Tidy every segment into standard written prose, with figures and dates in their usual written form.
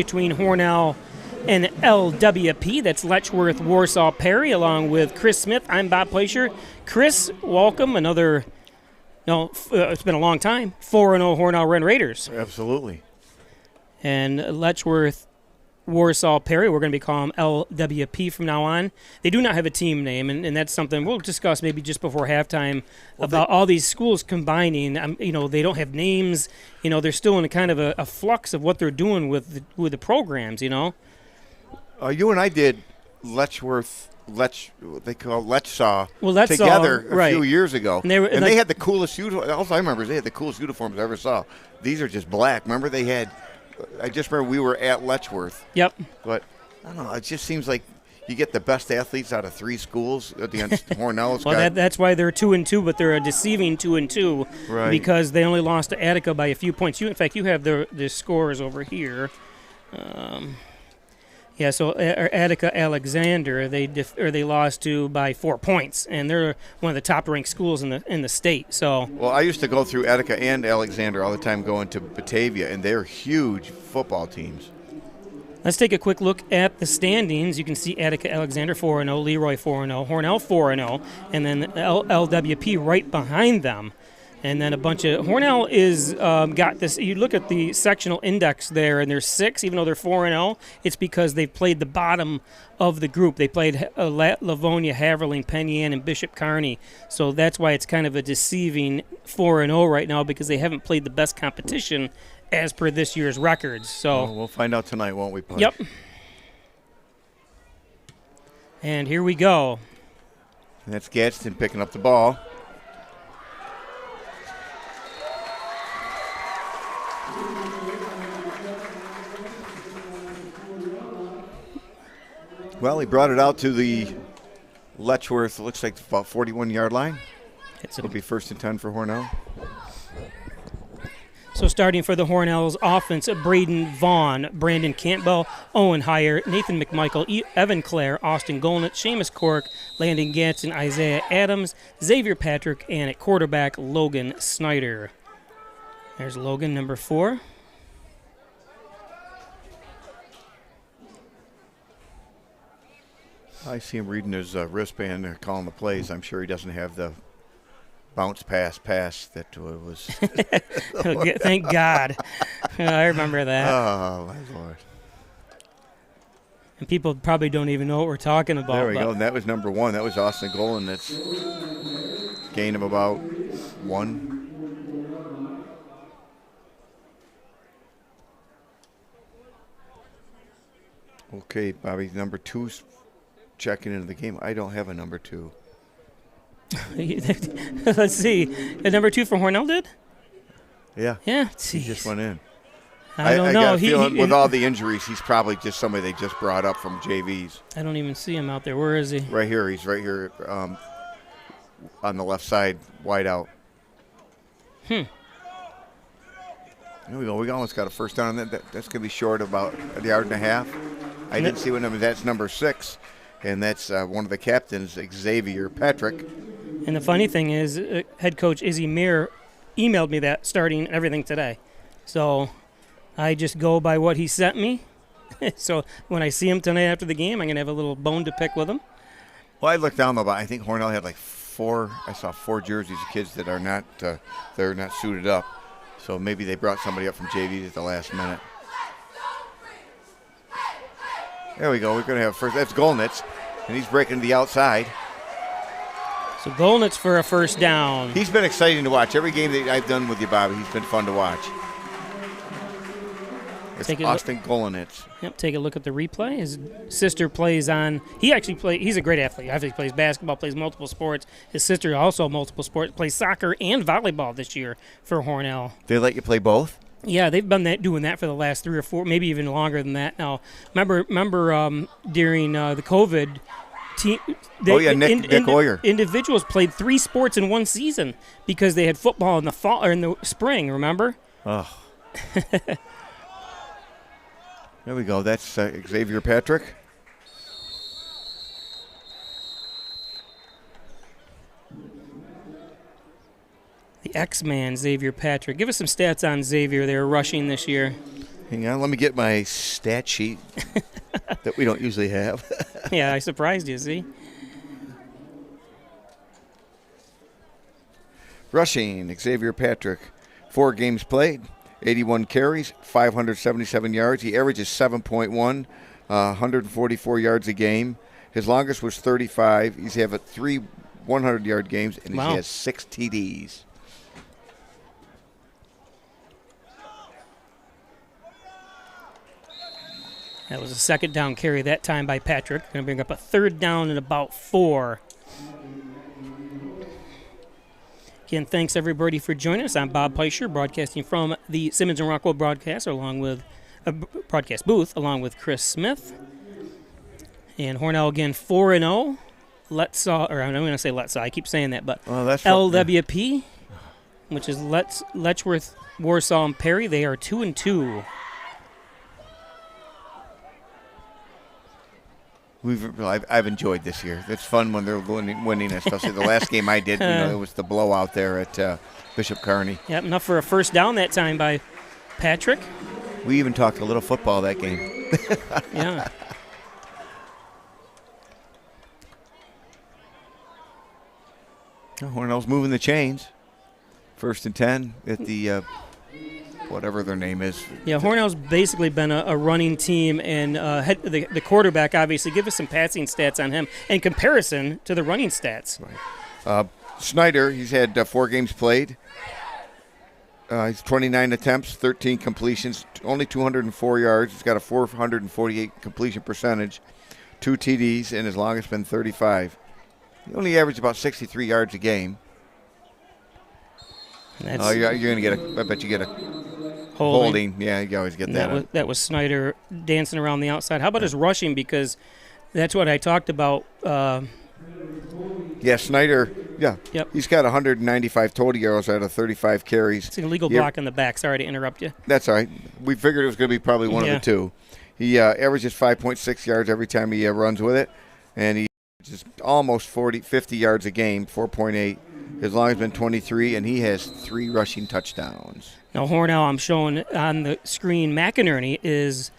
between Hornell and LWP. That's Letchworth, Warsaw, Perry, along with Chris Smith. I'm Bob Plaisher. Chris, welcome. It's been a long time. 4-0 Hornell Red Raiders. Absolutely. And Letchworth, Warsaw, Perry, we're going to be calling LWP from now on. They do not have a team name, and that's something we'll discuss maybe just before halftime about all these schools combining. They don't have names. They're still in a kind of a flux of what they're doing with the programs, You and I did they call Letchsaw together a few years ago. And they had the coolest uniforms. All I remember is they had the coolest uniforms I ever saw. These are just black. Remember they had – I just remember we were at Letchworth. Yep. But, I don't know, it just seems like you get the best athletes out of three schools against Hornell. Well, that's why they're 2-2, but they're a deceiving 2-2 because they only lost to Attica by a few points. In fact, you have the scores over here. So Attica Alexander, they lost to by 4 points, and they're one of the top-ranked schools in the state. So, well, I used to go through Attica and Alexander all the time going to Batavia, and they're huge football teams. Let's take a quick look at the standings. You can see Attica Alexander 4-0, Leroy 4-0, Hornell 4-0, and then LWP right behind them. And then a bunch of Hornell is got this. You look at the sectional index there, and there's 6, even though they're 4-0. It's because they've played the bottom of the group. They played Livonia, Haverling, Penn Yan, and Bishop Kearney. So that's why it's kind of a deceiving 4-0 right now, because they haven't played the best competition as per this year's records. So we'll find out tonight, won't we, Punch? Yep. And here we go. And that's Gadsden picking up the ball. Well, he brought it out to the Letchworth, looks like about 41-yard line. It'll be 1st and 10 for Hornell. So starting for the Hornell's offense, Braden Vaughn, Brandon Campbell, Owen Heyer, Nathan McMichael, Evan Clare, Austin Golnett, Seamus Cork, Landon Gadsden, Isaiah Adams, Xavier Patrick, and at quarterback, Logan Snyder. There's Logan, number 4. I see him reading his wristband calling the plays. I'm sure he doesn't have the bounce pass that was. Thank God. I remember that. Oh, my Lord. And people probably don't even know what we're talking about. There we go. And that was number 1. That was Austin Golan. That's gain of about 1. Okay, Bobby, number 2's checking into the game. I don't have a number 2. Let's see. A number 2 for Hornell did? Yeah. Yeah. He just went in. I don't know. Got a feeling with all the injuries, he's probably just somebody they just brought up from JVs. I don't even see him out there. Where is he? Right here. He's right here on the left side, wide out. There we go. We almost got a first down. That's going to be short about a yard and a half. I didn't see what number. That's number 6. And that's one of the captains, Xavier Patrick. And the funny thing is, head coach Izzy Meir emailed me that starting everything today. So I just go by what he sent me. So when I see him tonight after the game, I'm going to have a little bone to pick with him. Well, I looked down, though, but I think Hornell had like 4. I saw 4 jerseys of kids that are not they're not suited up. So maybe they brought somebody up from JV at the last minute. There we go. We're going to have first. That's Golnitz, and he's breaking to the outside. So Golnitz for a first down. He's been exciting to watch. Every game that I've done with you, Bobby, he's been fun to watch. It's Austin Golnitz. Yep, take a look at the replay. His sister plays on. He's a great athlete. He plays basketball, plays multiple sports. His sister also multiple sports, plays soccer and volleyball this year for Hornell. They let you play both? Yeah, they've been doing that for the last 3 or 4, maybe even longer than that now. Remember during the COVID team. Nick Hoyer. Individuals played 3 sports in one season because they had football in the fall or in the spring. Remember? Oh. There we go. That's Xavier Patrick. The X-Man, Xavier Patrick. Give us some stats on Xavier. They were rushing this year. Hang on, let me get my stat sheet that we don't usually have. Yeah, I surprised you, see? Rushing, Xavier Patrick, 4 games played, 81 carries, 577 yards. He averages 7.1, 144 yards a game. His longest was 35. He's had 3 100-yard games, and he has 6 TDs. That was a second down carry that time by Patrick. Going to bring up a third down and about 4. Again, thanks everybody for joining us. I'm Bob Peischer, broadcasting from the Simmons and Rockwell broadcast booth, along with Chris Smith. And Hornell again 4-0. I'm going to say Letsaw. I keep saying that, but LWP, which is Letchworth, Warsaw, and Perry. They are 2-2. I've enjoyed this year. It's fun when they're winning, especially the last game I did. It was the blowout there at Bishop Kearney. Yep, enough for a first down that time by Patrick. We even talked a little football that game. Yeah. Hornell's moving the chains. 1st and 10 at the whatever their name is. Yeah, Hornell's basically been a running team, and the quarterback, obviously, give us some passing stats on him in comparison to the running stats. Right. Snyder, he's had 4 games played. He's 29 attempts, 13 completions, only 204 yards. He's got a 448 completion percentage, 2 TDs, and his longest been 35. He only averaged about 63 yards a game. You're going to get I bet you get a holding. Yeah, you always get that. That was Snyder dancing around the outside. How about his rushing? Because that's what I talked about. Snyder. Yeah. Yep. He's got 195 total yards out of 35 carries. It's an illegal block in the back. Sorry to interrupt you. That's all right. We figured it was going to be probably one of the two. He averages 5.6 yards every time he runs with it, and he just almost 50 yards a game, 4.8. His longest been 23, and he has 3 rushing touchdowns. Now, Hornell, I'm showing on the screen, McInerney is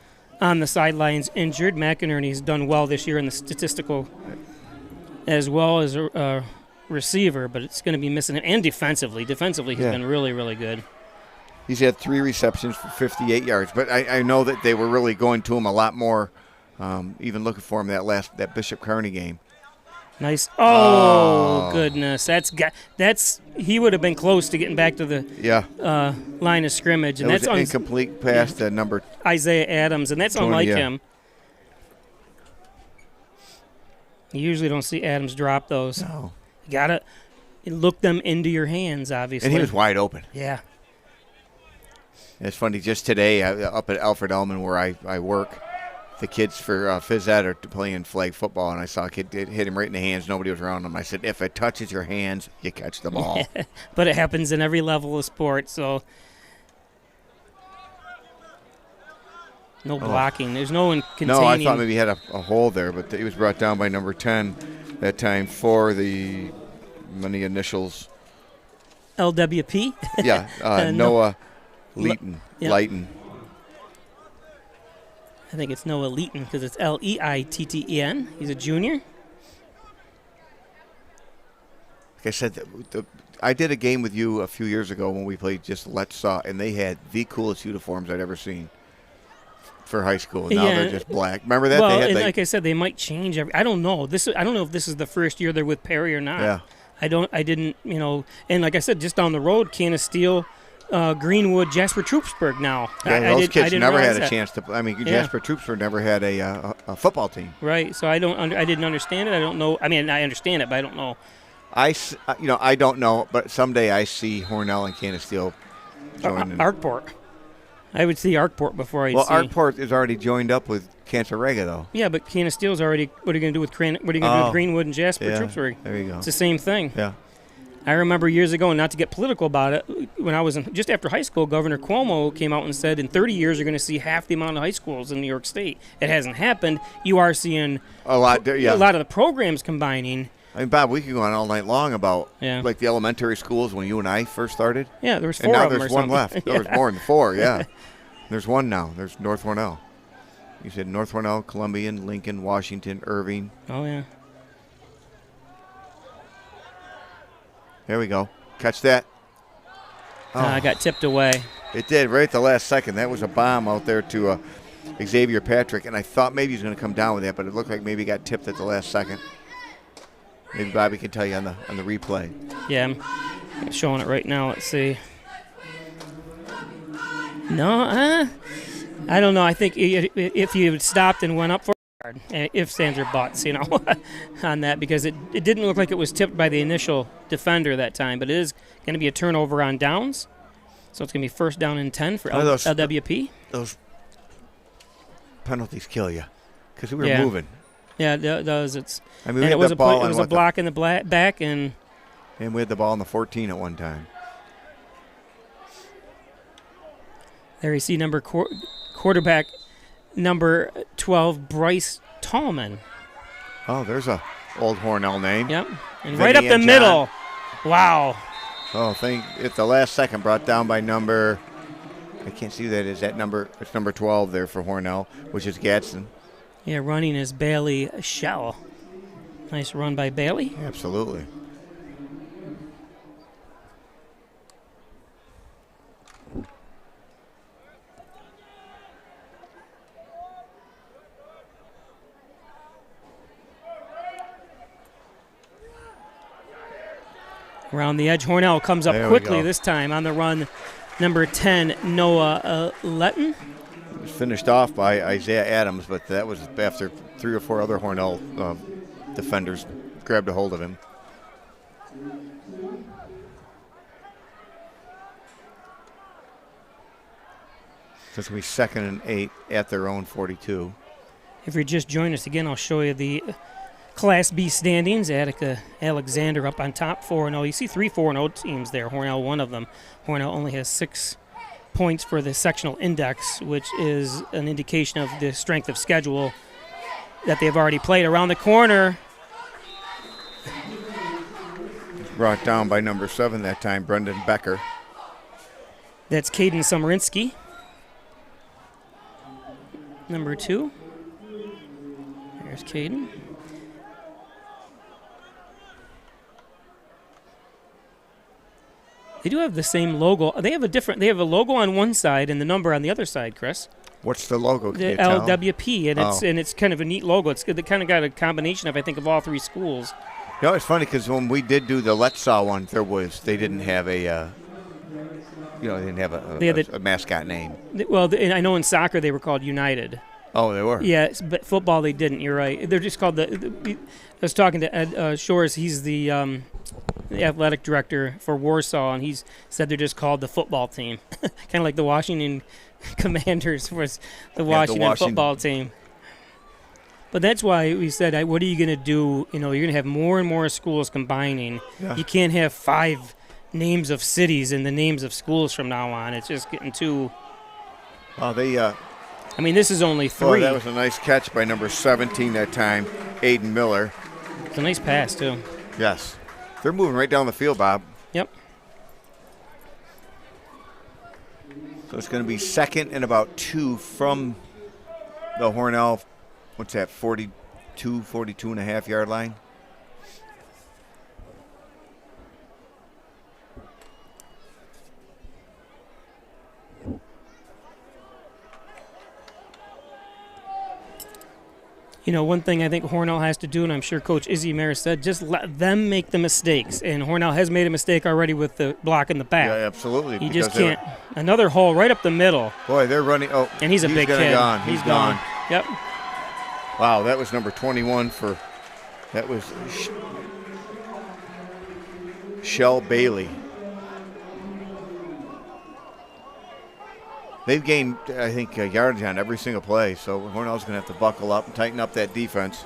on the sidelines injured. McInerney's done well this year in the statistical as well as a receiver, but it's going to be missing him. And defensively. Defensively, he's been really, really good. He's had 3 receptions for 58 yards, but I know that they were really going to him a lot more, even looking for him that Bishop Kearney game. Nice. Oh, goodness. He would have been close to getting back to the line of scrimmage. And that's an incomplete pass to number Isaiah Adams, and that's unlike him. You usually don't see Adams drop those. No. You got to look them into your hands, obviously. And he was wide open. Yeah. It's funny, just today up at Alfred Ellman where I work, the kids for phys ed are playing flag football, and I saw a kid hit him right in the hands. Nobody was around him. I said, if it touches your hands, you catch the ball. But it happens in every level of sport, so no blocking. There's no one containing. No, I thought maybe he had a hole there, but he was brought down by number 10 that time for the many initials. LWP? Yeah, Noah Leighton. Leighton. I think it's Noah Leighton because it's Leitten. He's a junior. Like I said, I did a game with you a few years ago when we played just Letsaw, and they had the coolest uniforms I'd ever seen for high school. Now they're just black. Remember that? Well, like I said, they might change I don't know. I don't know if this is the first year they're with Perry or not. Yeah. I didn't, and like I said, just down the road, Canisteel, Greenwood, Jasper Troopsburg now. Yeah, those kids never had a chance to. Jasper Troopsburg never had a football team. Right. So I didn't understand it. I don't know. I mean, I understand it, but I don't know. I don't know, but someday I see Hornell and Canisteel join. Arkport. I would see Arkport before I see. Well, Arkport is already joined up with Cancerega, though. Yeah, but Canisteel's already. What are you going to do with Greenwood and Jasper Troopsburg? There you go. It's the same thing. Yeah. I remember years ago, and not to get political about it, when I was just after high school, Governor Cuomo came out and said in 30 years you're going to see half the amount of high schools in New York State. It hasn't happened. You are seeing a lot of the programs combining. I mean, Bob, we could go on all night long about like the elementary schools when you and I first started. Yeah, there was 4 and now of them there's one left. There was more than 4, yeah. There's one now. There's North Hornell. You said North Hornell, Columbian, Lincoln, Washington, Irving. Oh, yeah. There we go. Catch that. I got tipped away. It did right at the last second. That was a bomb out there to Xavier Patrick, and I thought maybe he was going to come down with that, but it looked like maybe he got tipped at the last second. Maybe Bobby can tell you on the replay. Yeah, I'm showing it right now. Let's see. No, I don't know. I think if you stopped and went up for if stands or buts, on that, because it didn't look like it was tipped by the initial defender that time, but it is going to be a turnover on downs. So it's going to be first down and 10 for LWP. Those penalties kill you because we were moving. Yeah, it does. I mean, it was a block in the back, and we had the ball in the 14 at one time. There you see quarterback number 12, Bryce Tallman. Oh, there's a old Hornell name. Yep, and right up the middle. Wow. Oh, at the last second, brought down by number. I can't see who that is. That number. It's number 12 there for Hornell, which is Gadsden. Yeah, running is Bailey Shell. Nice run by Bailey. Absolutely. Around the edge, Hornell comes up quickly this time on the run. Number 10, Noah Letton. It was finished off by Isaiah Adams, but that was after 3 or 4 other Hornell defenders grabbed a hold of him. So it's going to be 2nd and 8 at their own 42. If you just join us again, I'll show you the Class B standings. Attica Alexander up on top, 4-0. You see 3 4-0 teams there. Hornell, one of them. Hornell only has 6 points for the sectional index, which is an indication of the strength of schedule that they've already played. Around the corner. Brought down by number 7 that time, Brendan Becker. That's Caden Somerinsky. Number 2. There's Caden. They do have the same logo. They have a logo on one side and the number on the other side, Chris. What's the logo? The LWP, and it's kind of a neat logo. It's they kind of got a combination of all 3 schools. It's funny because when we did do the Let's Saw one, they didn't have a mascot name. And I know in soccer they were called United. Oh, they were. Yeah, but football they didn't. You're right. They're just called I was talking to Ed Shores. He's the athletic director for Warsaw, and he's said they're just called the football team, kind of like the Washington Commanders was the Washington football team. But that's why we said, what are you going to do? You're going to have more and more schools combining. Yeah. You can't have 5 names of cities and the names of schools from now on. It's just getting too. This is only 3. That was a nice catch by number 17 that time, Aiden Miller. It's a nice pass, too. Yes. They're moving right down the field, Bob. Yep. So it's going to be 2nd and about 2 from the Hornell, 42 and a half yard line. One thing I think Hornell has to do, and I'm sure Coach Izzy Mayer said, just let them make the mistakes. And Hornell has made a mistake already with the block in the back. Yeah, absolutely. He just can't. Another hole right up the middle. Boy, they're running. Oh, and he's a big kid. He's gone. Yep. Wow, that was number 21 that was Shell Bailey. They've gained, I think, yardage on every single play, so Hornell's going to have to buckle up and tighten up that defense.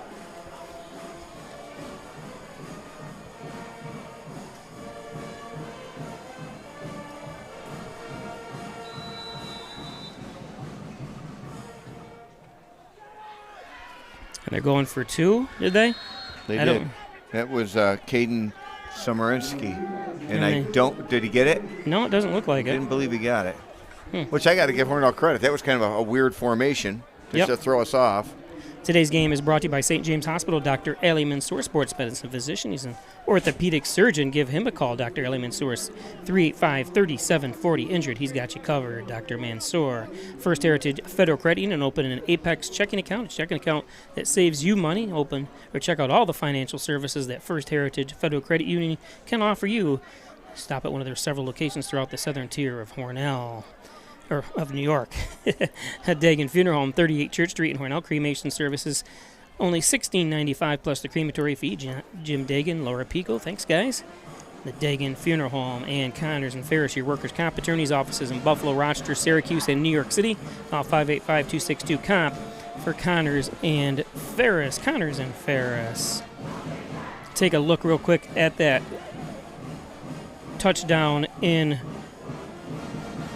And they're going for 2, did they? They did. That was Caden Somerinsky. And did he get it? No, it doesn't look like I didn't believe he got it. which I got to give Hornell credit. That was kind of a weird formation just to throw us off. Today's game is brought to you by St. James Hospital. Dr. Ali Mansour, sports medicine physician. He's an orthopedic surgeon. Give him a call, Dr. Ali Mansour, 385-3740. Injured, he's got you covered, Dr. Mansour. First Heritage Federal Credit Union, open an Apex checking account, a checking account that saves you money. Open or check out all the financial services that First Heritage Federal Credit Union can offer you. Stop at one of their several locations throughout the southern tier of Hornell. Or of New York. Dagan Funeral Home, 38 Church Street in Hornell. Cremation services, only $16.95 plus the crematory fee. Jim Dagan, Laura Pico, thanks guys. The Dagan Funeral Home and Connors and Ferris, your workers' comp attorneys' offices in Buffalo, Rochester, Syracuse, and New York City. 585-262-COMP for Connors and Ferris. Connors and Ferris. Take a look real quick at that touchdown in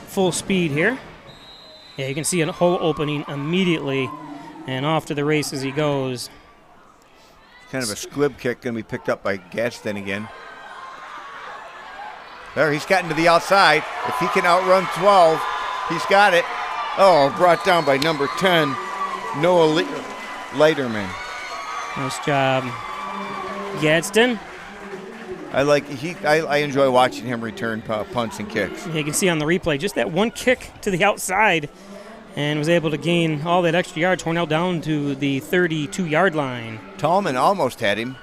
full speed here. Yeah, you can see a hole opening immediately, and off to the races he goes. Kind of a squib kick going to be picked up by Gadsden again. There, he's gotten to the outside. If he can outrun 12, he's got it. Oh, brought down by number 10, Noah Leiterman. Nice job, Gadsden. I enjoy watching him return punts and kicks. You can see on the replay just that one kick to the outside, and was able to gain all that extra yards. Hornell down to the 32-yard line. Tallman almost had him,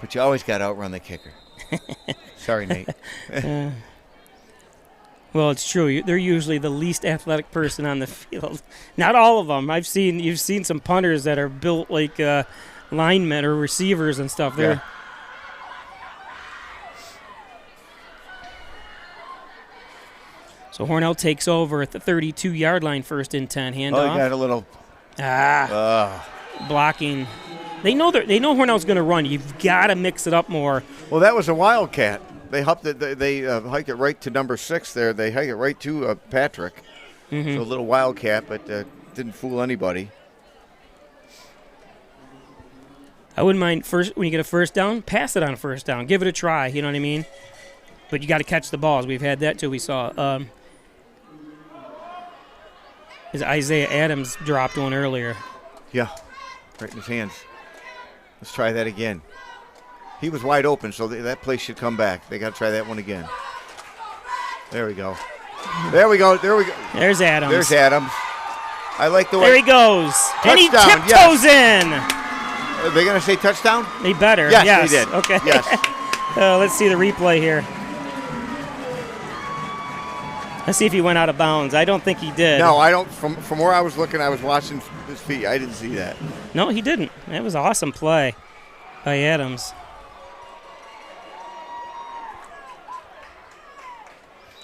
but you always got to outrun the kicker. Sorry, Nate. Well, it's true. They're usually the least athletic person on the field. Not all of them. You've seen some punters that are built like linemen or receivers and stuff. Yeah. So Hornell takes over at the 32-yard line, first and 10. Handoff. Oh, he got a little blocking. They know Hornell's going to run. You've got to mix it up more. Well, that was a wildcat. They hiked it right to number 6 there. They hiked it right to Patrick. Mm-hmm. So a little wildcat, but didn't fool anybody. I wouldn't mind when you get a first down, pass it on a first down. Give it a try, you know what I mean? But you got to catch the balls. We've had that too. We saw Isaiah Adams dropped one earlier. Yeah, right in his hands. Let's try that again. He was wide open, so that play should come back. They got to try that one again. There we go. There we go. There's Adams. I like the way. There he goes. Touchdown, and he tiptoes in. Are they going to say touchdown? They better. Yes, they did. Okay. Yes. Let's see the replay here. Let's see if he went out of bounds. I don't think he did. No, I don't. From where I was looking, I was watching his feet. I didn't see that. No, he didn't. That was an awesome play by Adams.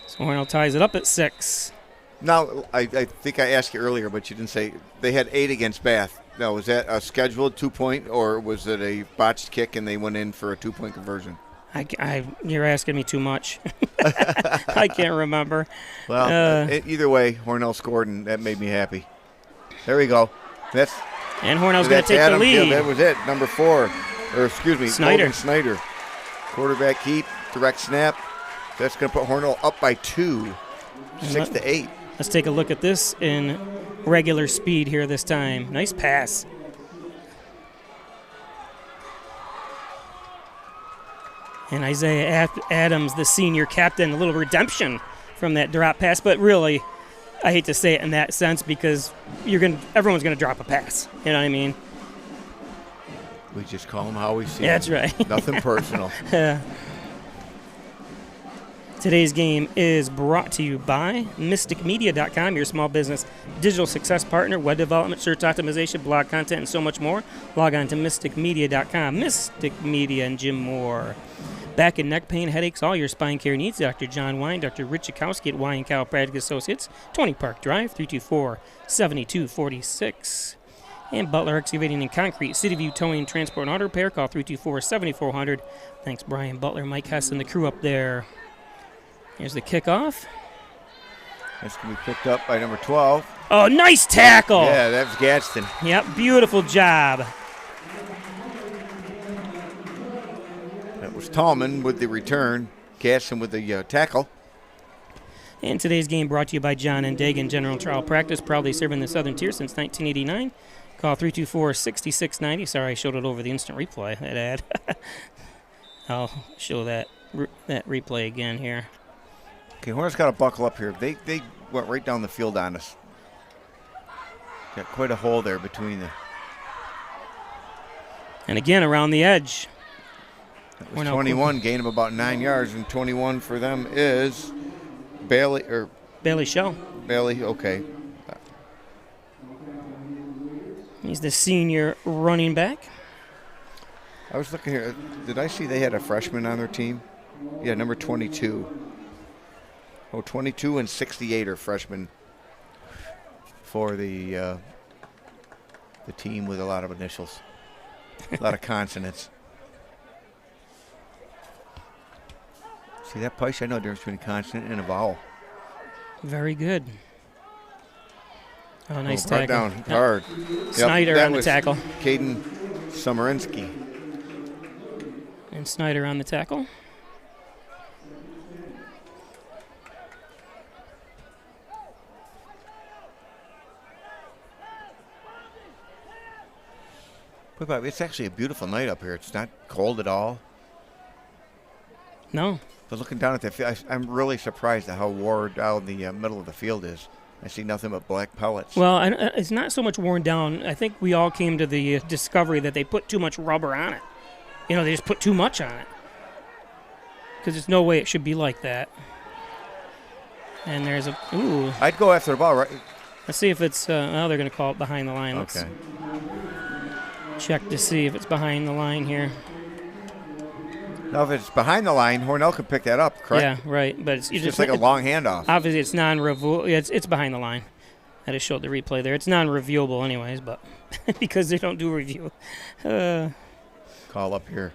So Hornell ties it up at 6. Now, I think I asked you earlier, but you didn't say they had 8 against Bath. Now, was that a scheduled 2-point, or was it a botched kick and they went in for a 2-point conversion? You're asking me too much. I can't remember. Well, either way, Hornell scored, and that made me happy. There we go. And Hornell's going to take Adam, the lead. Yeah, that was it. Number 4, Snyder. Snyder. Quarterback keep, direct snap. That's going to put Hornell up by 2, 6-8. Let's take a look at this in regular speed here this time. Nice pass. And Isaiah Adams, the senior captain, a little redemption from that drop pass. But really, I hate to say it in that sense because everyone's going to drop a pass. You know what I mean? We just call them how we see them. That's right. Nothing personal. Today's game is brought to you by MysticMedia.com, your small business digital success partner, web development, search optimization, blog content, and so much more. Log on to MysticMedia.com. Mystic Media and Jim Moore. Back and neck pain, headaches, all your spine care needs. Dr. John Wine, Dr. Rich Chakowski at Wine Chiropractic Associates, 20 Park Drive, 324-7246. And Butler Excavating and Concrete, City View Towing, Transport and Auto Repair. Call 324-7400. Thanks, Brian Butler, Mike Hess, and the crew up there. Here's the kickoff. That's going to be picked up by number 12. Oh, nice tackle. Yeah, that was Gadsden. Yep, beautiful job. That was Tallman with the return. Gadsden with the tackle. And today's game brought to you by John and Dagan General Trial Practice, proudly serving the Southern Tier since 1989. Call 324-6690. Sorry, I showed it over the instant replay, that ad. I'll show that replay again here. Okay, Hornell's got to buckle up here. They went right down the field on us. Got quite a hole there between the... And again, around the edge. That was 21, gain of about 9 yards, and 21 for them is Bailey Shell. Bailey, okay. He's the senior running back. I was looking here. Did I see they had a freshman on their team? Yeah, number 22. Oh, 22 and 68 are freshmen for the team with a lot of initials, a lot of consonants. See that, Pice? I know the difference between a consonant and a vowel. Very good. Oh, nice brought tackle. Down hard. Snyder that on the was tackle. Caden Somerinsky. And Snyder on the tackle. But it's actually a beautiful night up here. It's not cold at all. No. But looking down at the field, I'm really surprised at how worn down the middle of the field is. I see nothing but black pellets. Well, it's not so much worn down. I think we all came to the discovery that they put too much rubber on it. You know, they just put too much on it. Because there's no way it should be like that. And there's a... Ooh. I'd go after the ball, right? Let's see if it's... they're going to call it behind the line. Let's check to see if it's behind the line here. Now, if it's behind the line, Hornell could pick that up, correct? Yeah, right. But it's just like a long handoff. Obviously, it's non-reviewable. It's behind the line. I just showed the replay there. It's non-reviewable anyways, but because they don't do review. Call up here.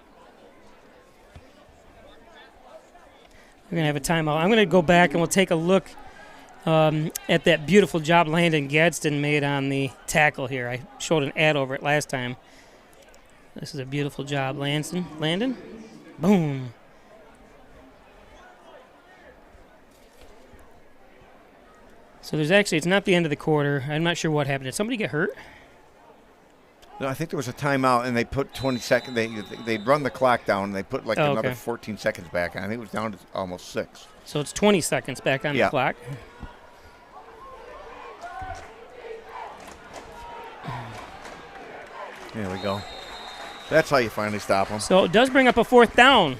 We're going to have a timeout. I'm going to go back and we'll take a look at that beautiful job Landon Gadsden made on the tackle here. I showed an ad over it last time. This is a beautiful job, Landon. Boom. So there's actually, it's not the end of the quarter. I'm not sure what happened. Did somebody get hurt? No, I think there was a timeout, and they put 20 seconds. They'd run the clock down, and they put another 14 seconds back on. I think it was down to almost 6. So it's 20 seconds back on the clock. There we go. That's how you finally stop them. So it does bring up a 4th down.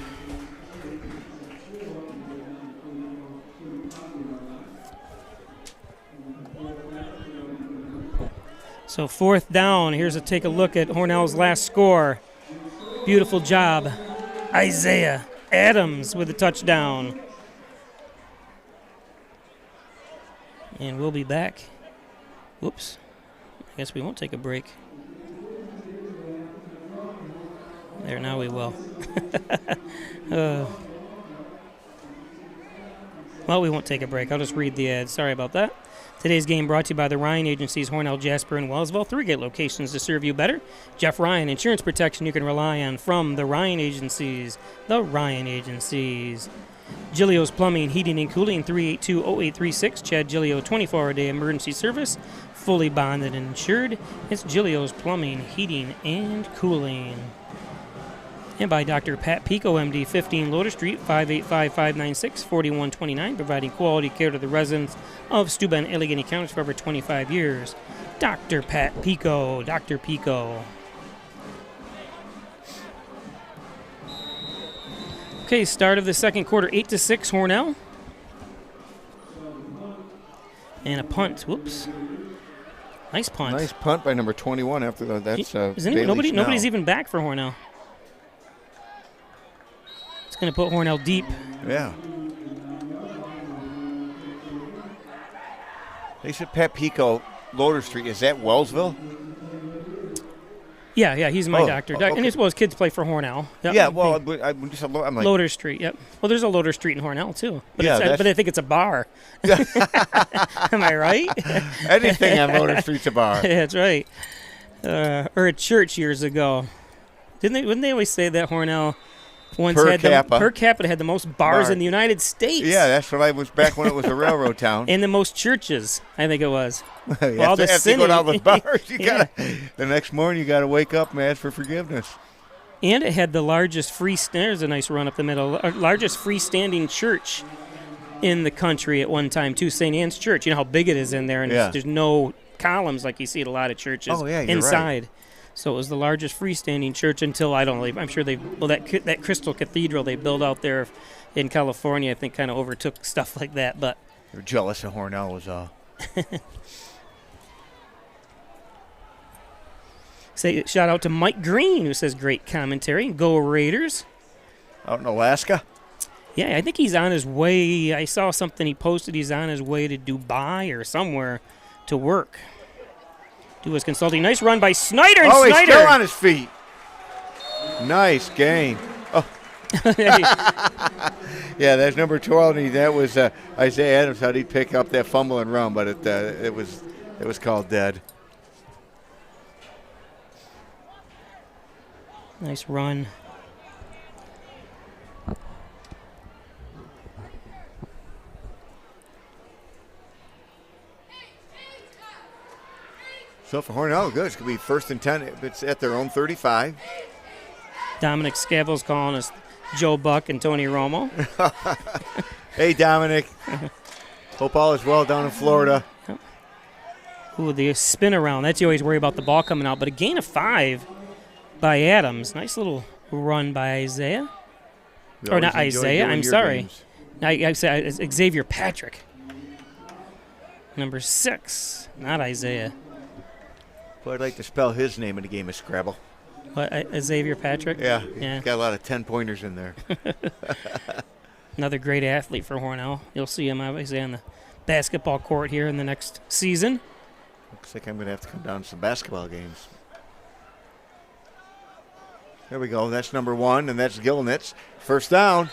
So 4th down. Here's take a look at Hornell's last score. Beautiful job. Isaiah Adams with a touchdown. And we'll be back. Whoops. I guess we won't take a break. There, now we will. Well, we won't take a break. I'll just read the ad. Sorry about that. Today's game brought to you by the Ryan Agencies, Hornell, Jasper, and Wellsville. 3 great locations to serve you better. Jeff Ryan, insurance protection you can rely on from the Ryan Agencies. The Ryan Agencies. Gilio's Plumbing, Heating, and Cooling, 382-0836. Chad Gilio, 24-hour-a-day emergency service. Fully bonded and insured. It's Gilio's Plumbing, Heating, and Cooling. And by Dr. Pat Pico, MD, 15 Loader Street, 585-596-4129, providing quality care to the residents of Steuben and Allegheny counties for over 25 years. Dr. Pat Pico, Dr. Pico. Okay, start of the second quarter, 8-6, Hornell. And a punt. Whoops. Nice punt. Nice punt by number 21 after that. That's nobody's even back for Hornell. It's going to put Hornell deep. Yeah. They said Pat Pico, Loader Street. Is that Wellsville? Yeah, he's my doctor. Okay. And as well as kids play for Hornell. Yep. Yeah, well, I'm like... Loader Street, yep. Well, there's a Loader Street in Hornell, too. But, but I think it's a bar. Am I right? Anything on Loader Street's a bar. Yeah, that's right. Or a church years ago. Wouldn't they always say that Hornell Per capita. Per capita had the most bars in the United States. Yeah, that's what I was back when it was a railroad town. And the most churches, I think it was. After you go down the bars, you gotta, the next morning you got to wake up and ask for forgiveness. And it had the largest there's a nice run up the middle, largest freestanding church in the country at one time, too, St. Anne's Church. You know how big it is in there, and there's no columns like you see at a lot of churches inside. Right. So it was the largest freestanding church until, I don't know, I'm sure that Crystal Cathedral they built out there in California, I think kind of overtook stuff like that. But you're jealous of Hornell was all. Say shout out to Mike Green, who says great commentary. Go Raiders. Out in Alaska? Yeah, I think he's on his way. I saw something he posted. He's on his way to Dubai or somewhere to work. Do his consulting. Nice run by Snyder. And Snyder. He's still on his feet. Nice game. Oh. Yeah, that's number 12. And that was Isaiah Adams. How'd he pick up that fumble and run? But it was called dead. Nice run. So for Hornell, good. It's going to be 1st and 10. It's at their own 35. Dominic Scaville's calling us Joe Buck and Tony Romo. Hey, Dominic. Hope all is well down in Florida. Ooh, the spin around. That's you always worry about the ball coming out. But a gain of 5 by Adams. Nice little run by Isaiah. Or not Isaiah, I'm sorry. I said Xavier Patrick. Number 6, not Isaiah. Well, I'd like to spell his name in the game of Scrabble. What, Xavier Patrick? Yeah. Got a lot of 10-pointers in there. Another great athlete for Hornell. You'll see him obviously on the basketball court here in the next season. Looks like I'm going to have to come down to some basketball games. There we go. That's number 1, and that's Gilnitz. First down.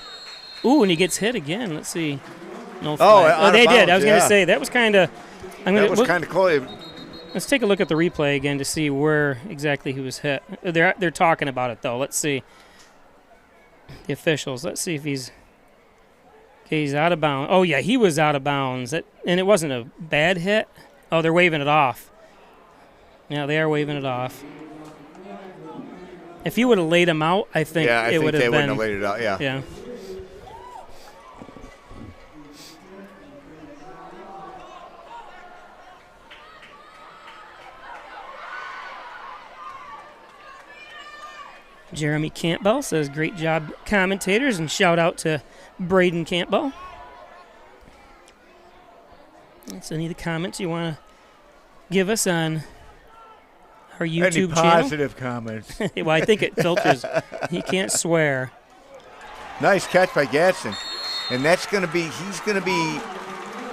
Ooh, and he gets hit again. Let's see. No flag. Oh, they did. I was going to say, that was kind of... That was kind of close. Let's take a look at the replay again to see where exactly he was hit. They're talking about it, though. Let's see. The officials. Let's see if he's... Okay, he's out of bounds. Oh, yeah, he was out of bounds. And it wasn't a bad hit. Oh, they're waving it off. Yeah, they are waving it off. If he would have laid him out, I think it would have been... they wouldn't have laid it out, Yeah. Jeremy Campbell says, great job, commentators, and shout out to Braden Campbell. That's any of the comments you want to give us on our YouTube channel? Any positive comments. Well, I think it filters. He can't swear. Nice catch by Gadsden. And that's going to be,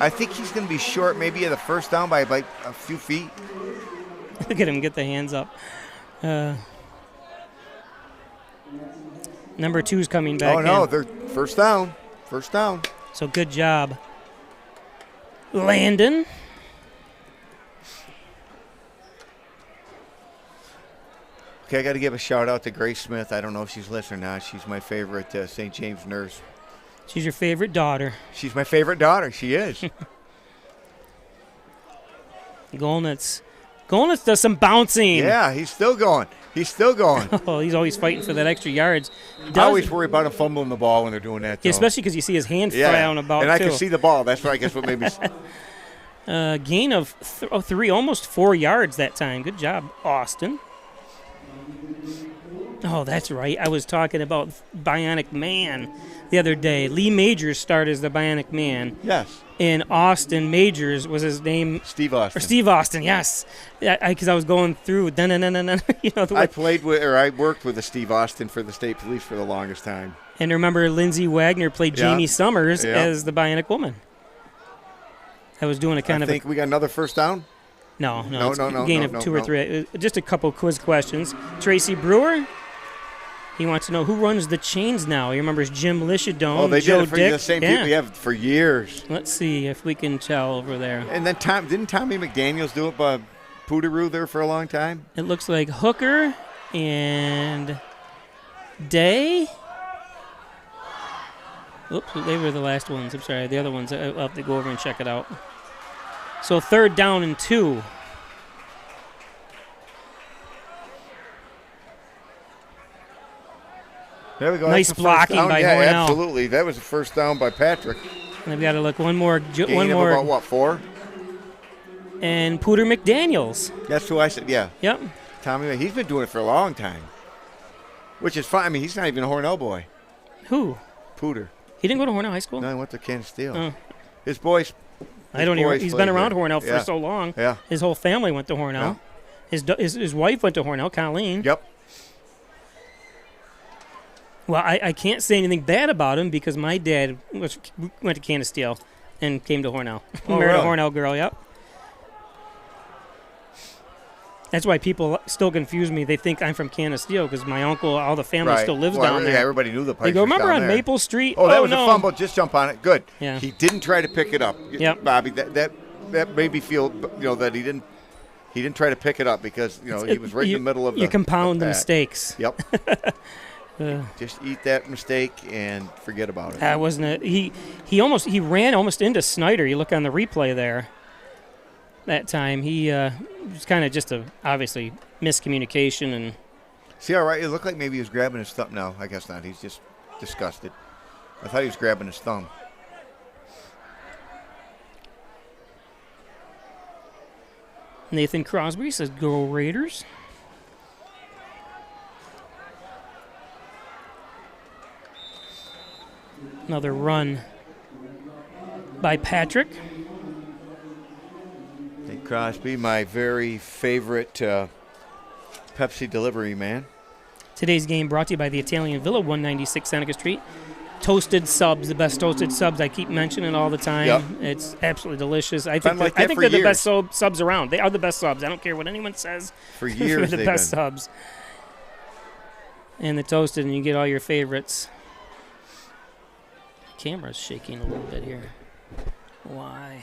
I think he's going to be short maybe at the first down by like a few feet. Look at him get the hands up. Number 2's coming back. Oh, no, they're first down. First down. So good job, Landon. Okay, I got to give a shout out to Grace Smith. I don't know if she's listening or not. She's my favorite St. James nurse. She's your favorite daughter. She's my favorite daughter. She is. Golnitz does some bouncing. Yeah, he's still going. Oh, he's always fighting for that extra yards. I always worry about him fumbling the ball when they're doing that, though. Yeah, especially because you see his hand fly on about, and I can see the ball. That's what I guess what made me... Gain of 3, almost 4 yards that time. Good job, Austin. Oh, that's right. I was talking about Bionic Man the other day. Lee Majors started as the Bionic Man. Yes. And Austin Majors was his name. Steve Austin. Or Steve Austin, yes. Because I was going through. I worked with the Steve Austin for the state police for the longest time. And remember, Lindsay Wagner played Jamie Summers as the Bionic Woman. I was doing a kind of. I think we got another first down. No. Gain of 2 or 3. Just a couple quiz questions. Tracy Brewer. He wants to know who runs the chains now. He remembers Jim Lishadone, Oh, they Joe did it for Dick. the same people we have for years. Let's see if we can tell over there. And then didn't Tommy McDaniels do it by Pootaroo there for a long time? It looks like Hooker and Day. Oops, they were the last ones. I'm sorry. The other ones, I'll have to go over and check it out. So 3rd down and 2. There we go. Nice blocking by yeah, Hornell. Absolutely. That was the first down by Patrick. And they've got to look one more. Gain of about, what, 4? And Pooter McDaniels. That's who I said, yeah. Yep. Tommy, he's been doing it for a long time, which is fine. I mean, he's not even a Hornell boy. Who? Pooter. He didn't go to Hornell High School? No, he went to Kansas Steel. Oh. His boys. I don't even. He's been around there. Hornell for so long. Yeah. His whole family went to Hornell. Yeah. His wife went to Hornell, Colleen. Yep. Well, I can't say anything bad about him because my dad went to Kansas Steel and came to Hornell. Oh, Married really? a Hornell girl, yep. That's why people still confuse me. They think I'm from Kansas Steel because my uncle, all the family still lives down there. Yeah, everybody knew the Pikers. They go, remember down on there. Maple Street? Oh, that was no. a fumble. Just jump on it. Good. Yeah. He didn't try to pick it up. Yep. Bobby, that made me feel, that he didn't try to pick it up because, he was right in the middle of the. You compound the pack. mistakes. Yep. Just eat that mistake and forget about it. That wasn't it. He ran almost into Snyder. You look on the replay there. That time he was kind of just obviously miscommunication and. See, all right. It looked like maybe he was grabbing his thumb. No, I guess not. He's just disgusted. I thought he was grabbing his thumb. Nathan Crosby says, "Go Raiders." Another run by Patrick. Nick Crosby, my very favorite Pepsi delivery man. Today's game brought to you by the Italian Villa, 196 Seneca Street. Toasted subs, the best toasted subs I keep mentioning all the time. Yep. It's absolutely delicious. I Been think like that for they're the years. best subs around. They are the best subs. I don't care what anyone says. For years, They're the they've best been. subs. And the toasted, and you get all your favorites. Camera's shaking a little bit here. Why?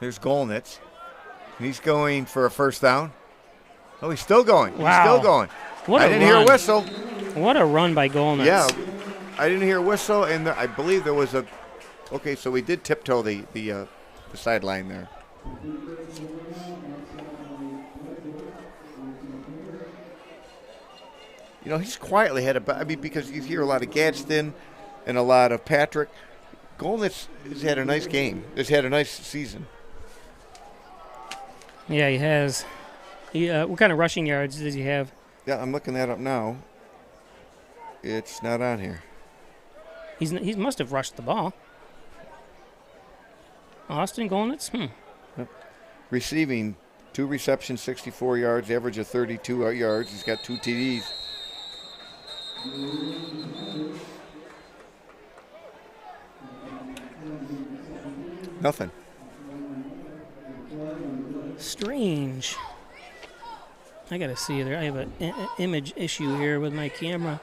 There's Golnitz. He's going for a first down. Oh, he's still going. Wow. He's still going. What I a didn't hear a run. whistle. What a run by Golnitz. Yeah, I didn't hear a whistle, and I believe there was a. Okay, so we did tiptoe the sideline there. He's quietly had because you hear a lot of Gadsden and a lot of Patrick. Golnitz has had a nice game. Has had a nice season. Yeah, he has. What kind of rushing yards does he have? Yeah, I'm looking that up now. It's not on here. He must have rushed the ball. Austin Golnitz? Yep. Receiving, 2 receptions, 64 yards, average of 32 yards. He's got 2 TDs. Nothing. Strange. I gotta see there. I have an image issue here with my camera.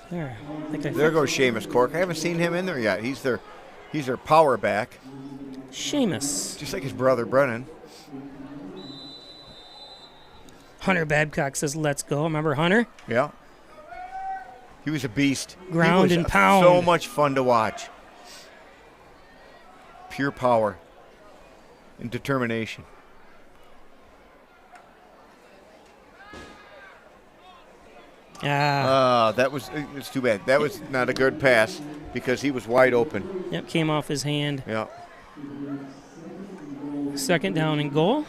There. There goes Seamus Cork. I haven't seen him in there yet. He's their power back. Seamus. Just like his brother Brennan. Hunter Babcock says, "Let's go." Remember Hunter? Yeah. He was a beast. Ground he was and pound. So much fun to watch. Pure power and determination. It's too bad. That was not a good pass because he was wide open. Yep, came off his hand. Yeah. 2nd down and goal.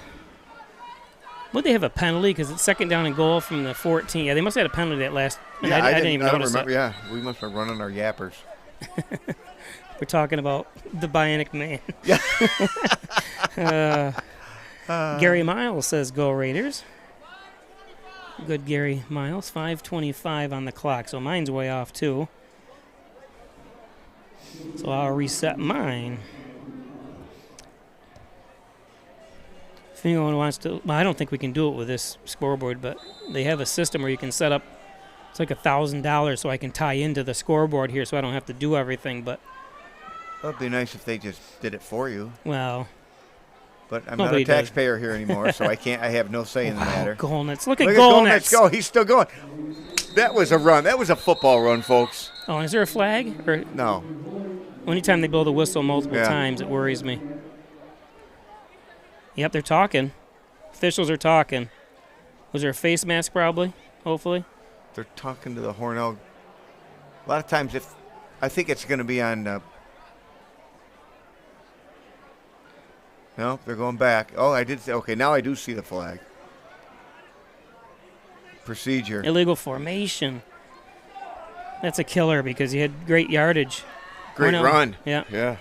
Would they have a penalty? Because it's 2nd down and goal from the 14. Yeah, they must have had a penalty that last. Yeah, I didn't even notice remember. it. Yeah, we must have been running our yappers. We're talking about the Bionic Man. Yeah. Gary Miles says, "Go Raiders." Good Gary Miles. 5:25 on the clock, so mine's way off too. So I'll reset mine. If anyone wants to, well, I don't think we can do it with this scoreboard, but they have a system where you can set up. It's like $1,000, so I can tie into the scoreboard here, so I don't have to do everything. But Well, it'd be nice if they just did it for you. Well, but I'm not a taxpayer here anymore, so I have no say in the matter. Golnitz. Look at Golnitz. Go. He's still going. That was a run. That was a football run, folks. Oh, is there a flag? Or no. Anytime they blow the whistle multiple times, it worries me. Yep, they're talking. Officials are talking. Was there a face mask probably? Hopefully. They're talking to the Hornell. A lot of times, I think it's going to be on. No, they're going back. Oh, I did say. Okay, now I do see the flag. Procedure. Illegal formation. That's a killer because he had great yardage. Great run. Yeah. Yeah.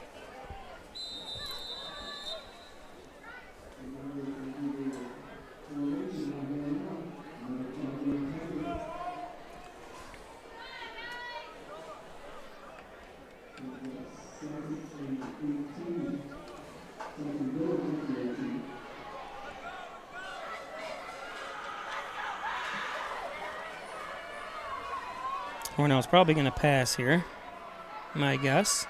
Hornell's probably going to pass here, my guess.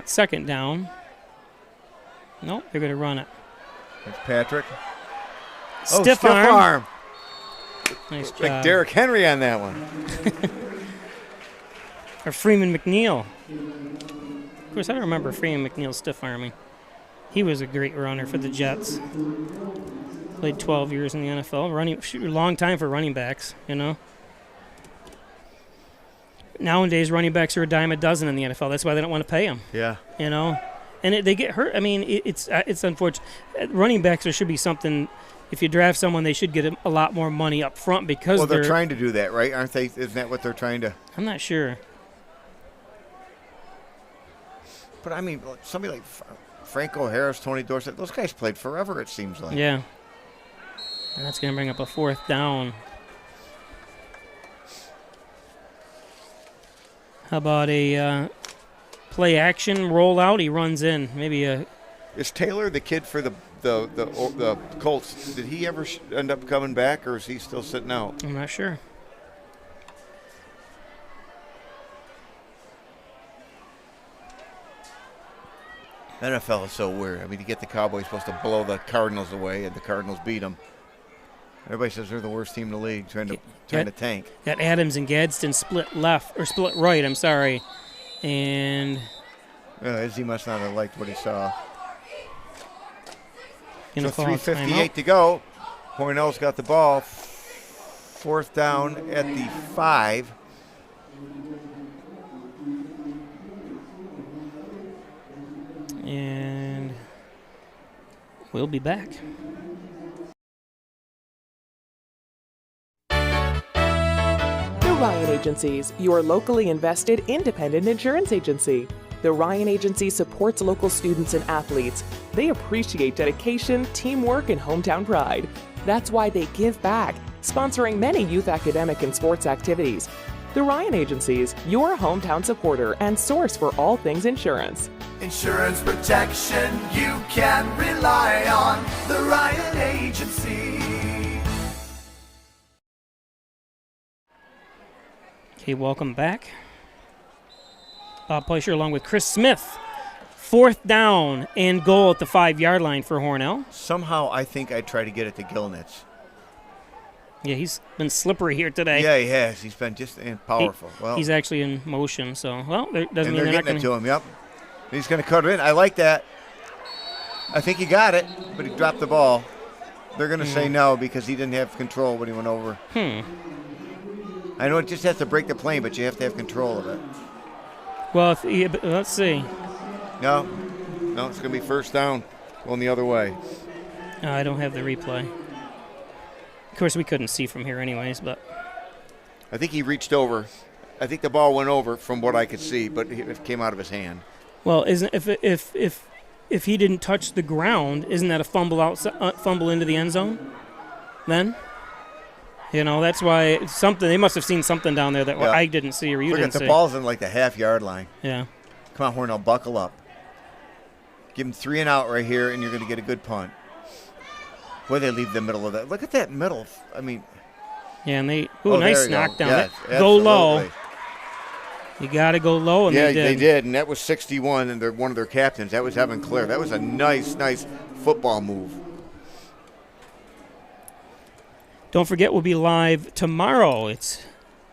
Second down. Nope, they're going to run it. That's Patrick. Stiff arm. Nice job. Like Derrick Henry on that one. Or Freeman McNeil. Of course, I don't remember Freeman McNeil stiff arming. He was a great runner for the Jets. Played 12 years in the NFL. Long time for running backs, you know. Nowadays, running backs are a dime a dozen in the NFL. That's why they don't want to pay them. Yeah. You know, and they get hurt. I mean, it's unfortunate. Running backs, there should be something. If you draft someone, they should get a lot more money up front because they're trying to do that, right? Aren't they? Isn't that what they're trying to? I'm not sure. But I mean, somebody like Franco Harris, Tony Dorsett, those guys played forever. It seems like. Yeah. And that's going to bring up a fourth down. How about a play action rollout? He runs in. Maybe a. Is Taylor the kid for the Colts? Did he ever end up coming back, or is he still sitting out? I'm not sure. NFL is so weird. I mean, you get the Cowboys supposed to blow the Cardinals away, and the Cardinals beat them. Everybody says they're the worst team in the league, trying to tank. Got Adams and Gadsden split right. I'm sorry, and Izzy must not have liked what he saw. So 3:58 to go. Hornell's got the ball. Fourth down at the 5. And we'll be back. Ryan Agencies, your locally invested independent insurance agency. The Ryan Agency supports local students and athletes. They appreciate dedication, teamwork, and hometown pride. That's why they give back, sponsoring many youth academic and sports activities. The Ryan Agencies, your hometown supporter and source for all things insurance. Insurance protection you can rely on. The Ryan Agency. Okay, welcome back. Bob Pleasure along with Chris Smith. Fourth down and goal at the 5-yard line for Hornell. Somehow I think I'd try to get it to Gilnitz. Yeah, he's been slippery here today. Yeah, he has. He's been just powerful. He's actually in motion, so, well, it doesn't mean they're they're not getting going it to him, yep. He's going to cut it in. I like that. I think he got it, but he dropped the ball. They're going to say no because he didn't have control when he went over. I know it just has to break the plane, but you have to have control of it. Well, let's see. No, it's going to be first down going the other way. I don't have the replay. Of course, we couldn't see from here anyways, but. I think he reached over. I think the ball went over from what I could see, but it came out of his hand. Well, if he didn't touch the ground, isn't that a fumble into the end zone? Then, you know, that's why they must have seen something down there that I didn't see or you didn't see. The ball's in like the half-yard line. Yeah. Come on, Hornell, buckle up. Give him 3 and out right here, and you're going to get a good punt. Boy, they leave the middle of that. Look at that middle. I mean. Yeah, and nice knockdown. Yes, go low. You got to go low, and Yeah, they did. they did, and that was 61, and they're one of their captains. That was Evan Clare. That was a nice football move. Don't forget, we'll be live tomorrow. It's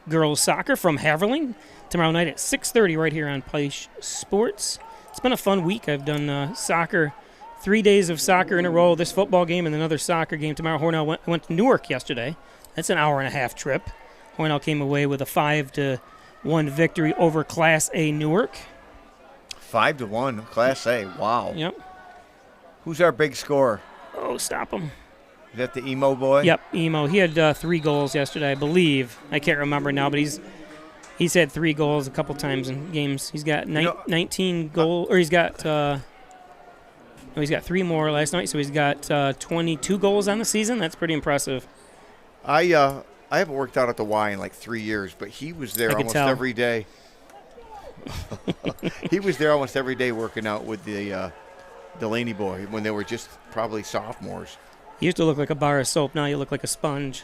girls soccer from Haverling tomorrow night at 6:30 right here on Peisch Sports. It's been a fun week. I've done soccer, 3 days of soccer in a row, this football game and another soccer game tomorrow. Hornell went to Newark yesterday. That's an hour-and-a-half trip. Hornell came away with a 5-1 victory over Class A Newark. 5-1, Class A. Wow. Yep. Who's our big scorer? Oh, stop him. Is that the emo boy? Yep, Emo. He had 3 goals yesterday, I believe. I can't remember now, but he's had 3 goals a couple times in games. He's got 19 goals, or he's got 3 more last night, so he's got 22 goals on the season. That's pretty impressive. I haven't worked out at the Y in like 3 years, but he was there almost every day. He was there almost every day working out with the Delaney boy when they were just probably sophomores. You used to look like a bar of soap. Now you look like a sponge.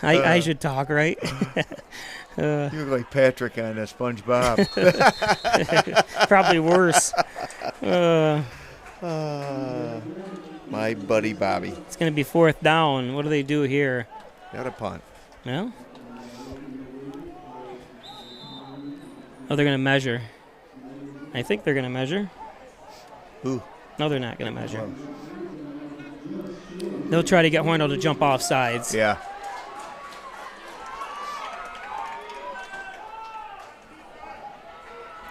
I should talk, right? You look like Patrick on SpongeBob. Probably worse. My buddy Bobby. It's going to be 4th down. What do they do here? Got a punt. No? Oh, they're going to measure. I think they're going to measure. Who? No, they're not going to measure. They'll try to get Hornell to jump off sides. Yeah.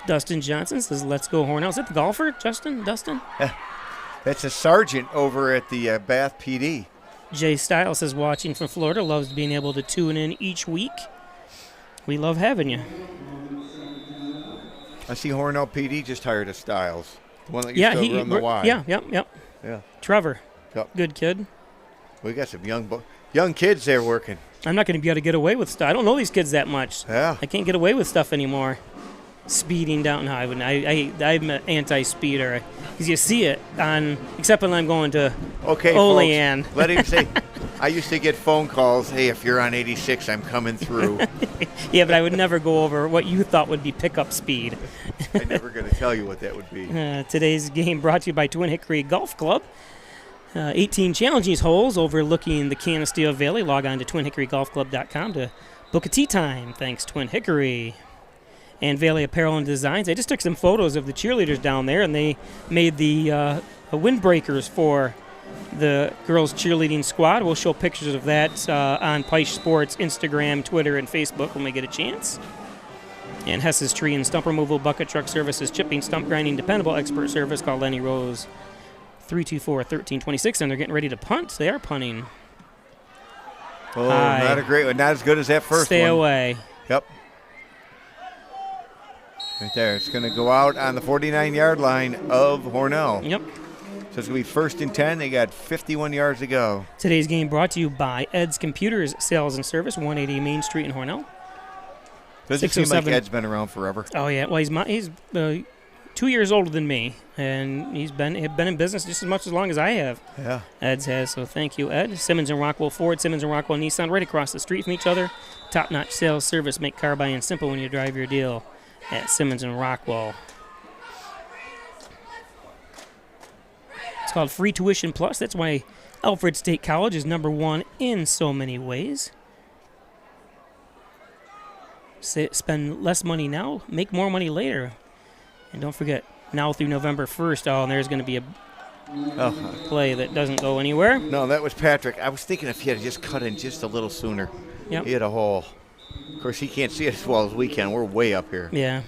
Dustin Johnson says, let's go Hornell. Is that the golfer, Dustin? That's a sergeant over at the Bath PD. Jay Stiles says, watching from Florida, loves being able to tune in each week. We love having you. I see Hornell PD just hired a Stiles. The one that used to run the Y. Yeah. Trevor. Yep. Good kid. We got some young kids there working. I'm not going to be able to get away with stuff. I don't know these kids that much. Yeah. I can't get away with stuff anymore. Speeding down. No, I wouldn't. I'm an anti-speeder because you see it on. Except when I'm going to Olean. Folks, let him say. I used to get phone calls. Hey, if you're on 86, I'm coming through. Yeah, but I would never go over what you thought would be pickup speed. I'm never going to tell you what that would be. Today's game brought to you by Twin Hickory Golf Club. 18 challenging holes overlooking the Canisteo Valley. Log on to twinhickorygolfclub.com to book a tee time. Thanks, Twin Hickory. And Valley Apparel and Designs. I just took some photos of the cheerleaders down there, and they made the windbreakers for the girls cheerleading squad. We'll show pictures of that on Peisch Sports, Instagram, Twitter, and Facebook when we get a chance. And Hess's Tree and Stump Removal, Bucket Truck Services, Chipping, Stump Grinding, Dependable Expert Service. Call Lenny Rose, 324-1326, and they're getting ready to punt. They are punting. Oh, not a great one. Not as good as that first one. Stay away. Yep. Right there. It's going to go out on the 49-yard line of Hornell. Yep. So it's going to be 1st and 10. They got 51 yards to go. Today's game brought to you by Ed's Computers Sales and Service, 180 Main Street in Hornell. Doesn't seem like Ed's been around forever. Oh, yeah. Well, he's 2 years older than me, and he's been in business just as long as I have. Yeah. Ed's has, so thank you, Ed. Simmons and Rockwell Ford, Simmons and Rockwell Nissan, right across the street from each other. Top-notch sales service, make car buying simple when you drive your deal at Simmons and Rockwell. It's called Free Tuition Plus. That's why Alfred State College is #1 in so many ways. Spend less money now, make more money later. And don't forget, now through November 1st, and there's going to be a play that doesn't go anywhere. No, that was Patrick. I was thinking if he had just cut in just a little sooner. Yep. He had a hole. Of course, he can't see it as well as we can. We're way up here. Yeah.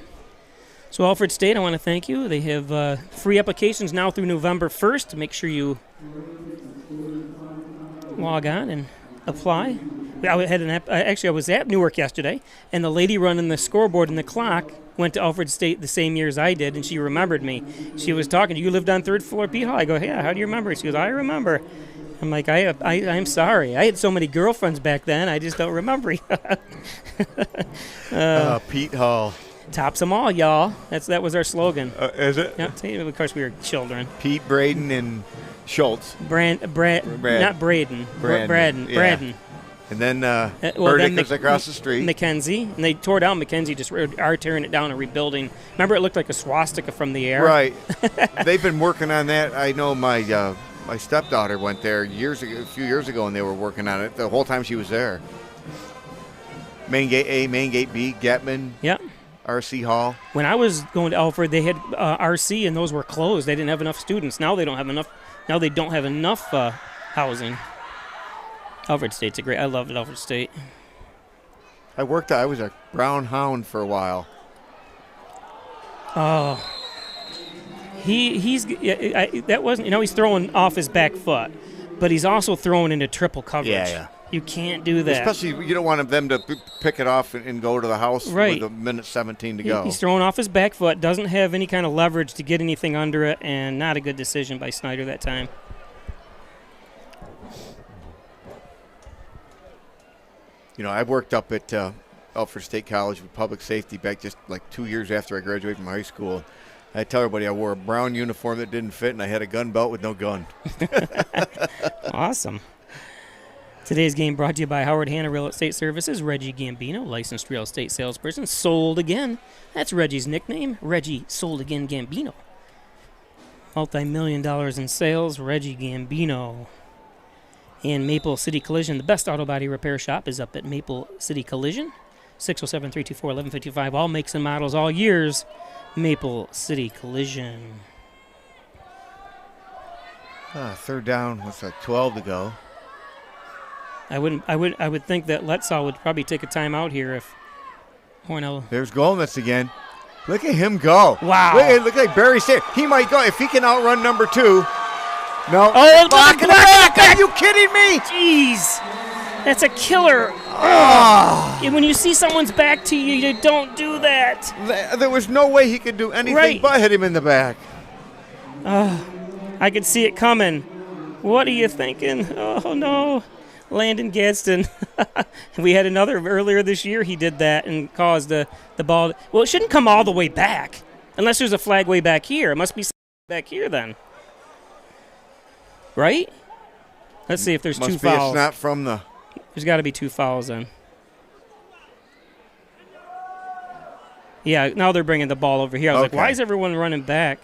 So Alfred State, I want to thank you. They have free applications now through November 1st. Make sure you log on and apply. I was at Newark yesterday, and the lady running the scoreboard and the clock went to Alfred State the same year as I did, and she remembered me. She was talking, you lived on 3rd floor P Hall. I go, yeah, how do you remember? She goes, I remember. I'm like, I'm sorry. I had so many girlfriends back then, I just don't remember you. Pete Hall. Tops them all, y'all. That was our slogan. Is it? Yeah, of course we were children. Pete, Braden, and Schultz. Not Braden. Braden. Braden. Yeah. And then Well, Burdick then is across the street. Mackenzie, and they tore down Mackenzie, just are tearing it down and rebuilding. Remember, it looked like a swastika from the air. Right. They've been working on that. I know my stepdaughter went there a few years ago, and they were working on it the whole time she was there. Main Gate A, Main Gate B, Getman, Yep. RC Hall. When I was going to Alfred, they had RC, and those were closed. They didn't have enough students. Now they don't have enough. Now they don't have enough housing. Alfred State's I love it, Alfred State. I was a brown hound for a while. Oh. That wasn't, he's throwing off his back foot, but he's also throwing into triple coverage. Yeah. You can't do that. Especially, you don't want them to pick it off and go to the house Right. with a minute 17 to go. He's throwing off his back foot, doesn't have any kind of leverage to get anything under it, and not a good decision by Snyder that time. I worked up at Alfred State College with public safety back just like 2 years after I graduated from high school. I tell everybody I wore a brown uniform that didn't fit, and I had a gun belt with no gun. Awesome. Today's game brought to you by Howard Hanna Real Estate Services. Reggie Gambino, licensed real estate salesperson. Sold again. That's Reggie's nickname. Reggie Sold Again Gambino. Multi-million dollars in sales. Reggie Gambino. And Maple City Collision, the best auto body repair shop, is up at Maple City Collision. 607-324-1155. All makes and models, all years. Maple City Collision. Third down. What's that? 12 to go. I would think that Letzaw would probably take a timeout here if Hornell. There's Golnitz again. Look at him go. Wow. Look like Barry said. He might go if he can outrun number 2. No. Oh, block in the back. Are you kidding me? Jeez. That's a killer. When you see someone's back to you, you don't do that. There was no way he could do anything Right. but hit him in the back. I could see it coming. What are you thinking? Oh, no. Landon Gadsden. We had another earlier this year. He did that and caused the ball. Well, it shouldn't come all the way back unless there's a flag way back here. It must be back here then. Right? Let's see if there's two Must be fouls. it's not from the. There's got to be 2 fouls then. Yeah, now they're bringing the ball over here. I was like, Okay. why is everyone running back?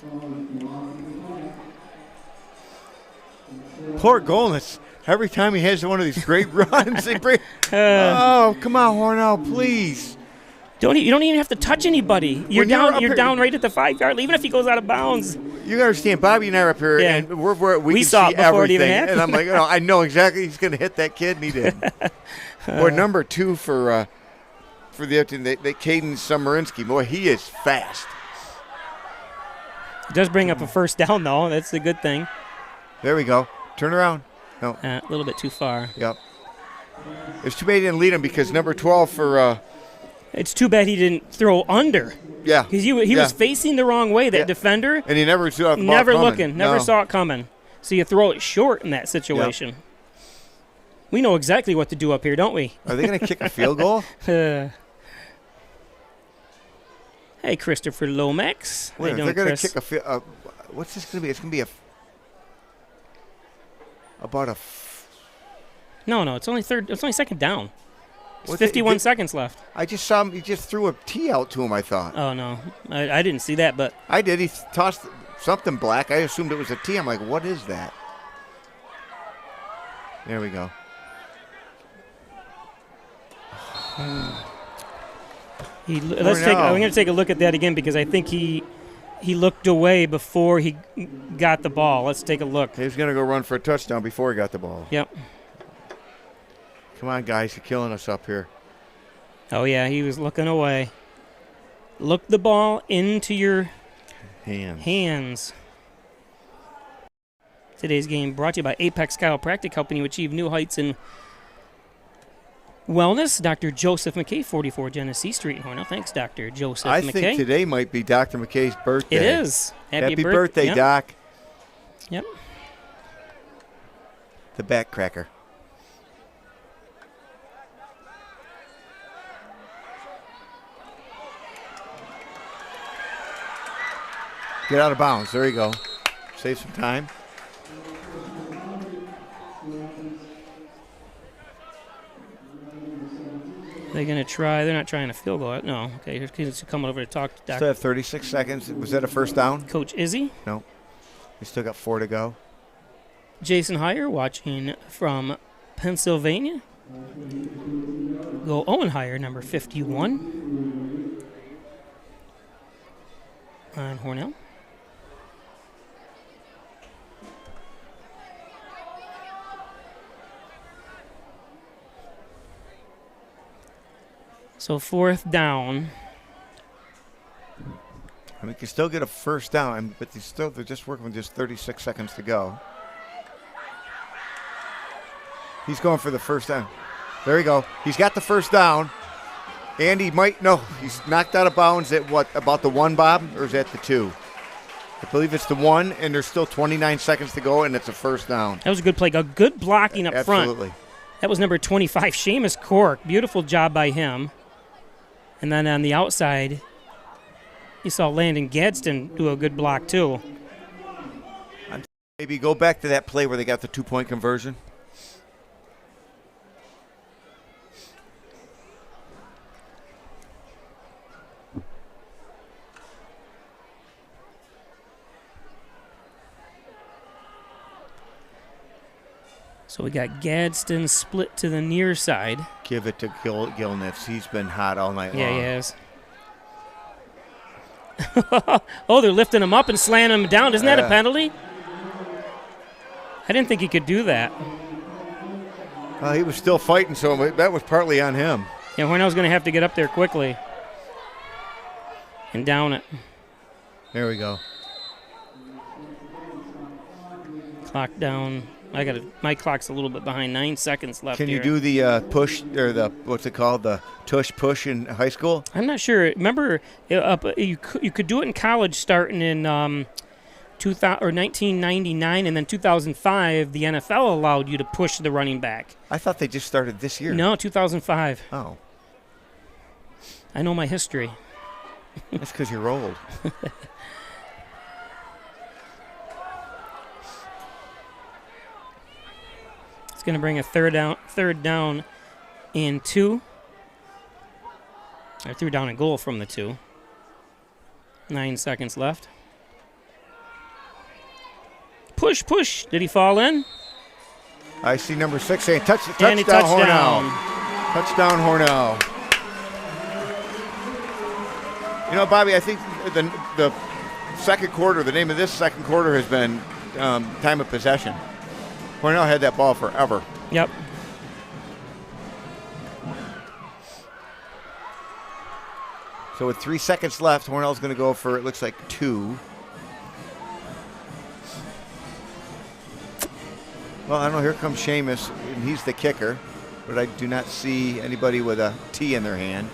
Poor Golnitz. Every time he has one of these great runs, they bring. Oh, come on, Hornell, please. You don't even have to touch anybody. You're When you're down. up You're here- down right at the 5-yard line, even if he goes out of bounds. You gotta understand, Bobby and I are up here, Yeah. and we We can saw see it before it everything. even happened. And I'm like, I know exactly he's gonna hit that kid, and he did. Boy, number 2 for the Upton, they Caden Sumerinsky. Boy, he is fast. It does bring up a first down, though. That's a good thing. There we go. Turn around. No. A little bit too far. Yep. It's too bad he didn't lead him because number 12 for. It's too bad he didn't throw under. Yeah. Because he was facing the wrong way, that Yeah. defender. And he never saw the ball Never coming. looking. Never No. saw it coming. So you throw it short in that situation. We know exactly what to do up here, don't we? Are they going to kick a field goal? Hey, Christopher Lomax. How you Wait, doing, they're going to Chris? kick a field. What's this going to be? It's going to be No, it's only third. It's only second down. It's What's it- 51 seconds left. I just saw him. He just threw a tee out to him, I thought. Oh no, I didn't see that, but I did. He tossed something black. I assumed it was a tee. I'm like, what is that? There we go. I'm going to take a look at that again because I think he looked away before he got the ball. Let's take a look. He was going to go run for a touchdown before he got the ball. Yep. Come on, guys. You're killing us up here. Oh yeah, he was looking away. Look the ball into your hands. Today's game brought to you by Apex Chiropractic, helping you achieve new heights in wellness. Dr. Joseph McKay, 44 Genesee Street in Hornell. Thanks, Dr. Joseph I McKay. think today might be Dr. McKay's birthday. It is. Happy birthday, yep. Doc. Yep. The backcracker. Get out of bounds. There you go. Save some time. They're going to try. They're not trying to field goal. No. Okay, he's coming over to talk to Still have 36 seconds. Was that a first down? Coach Izzy. No. We still got 4 to go. Jason Heyer watching from Pennsylvania. Go Owen Heyer, number 51. On Hornell. So 4th down. And we can still get a first down, but they're just working with just 36 seconds to go. He's going for the first down. There we go. He's got the first down. And he might, no, he's knocked out of bounds at what, about the 1, Bob? Or is that the 2? I believe it's the 1, and there's still 29 seconds to go, and it's a first down. That was a good play. A good blocking up front. Absolutely. That was number 25, Seamus Cork. Beautiful job by him. And then on the outside, you saw Landon Gadsden do a good block, too. Maybe go back to that play where they got the 2-point conversion. So we got Gadsden split to the near side. Give it to Gilnitz. He's been hot all night long. Yeah, he has. Oh, they're lifting him up and slamming him down. Isn't that a penalty? I didn't think he could do that. He was still fighting, so that was partly on him. Yeah, Hornell's going to have to get up there quickly and down it. There we go. Clock down. My clock's a little bit behind. 9 seconds left. Can you here. do the push, or the, what's it called, the tush push in high school? I'm not sure. Remember, you could do it in college starting in 1999, and then 2005, the NFL allowed you to push the running back. I thought they just started this year. No, 2005. Oh. I know my history. That's because you're old. It's going to bring a third down and 2. Or 3rd down and goal from the 2. 9 seconds left. Push. Did he fall in? I see number 6 saying touchdown touchdown. Hornell. Touchdown Hornell. You know, Bobby, I think the second quarter, the name of this second quarter has been time of possession. Hornell had that ball forever. Yep. So with 3 seconds left, Hornell's going to go for, it looks like, 2. Well, I don't know. Here comes Seamus, and he's the kicker. But I do not see anybody with a T in their hand.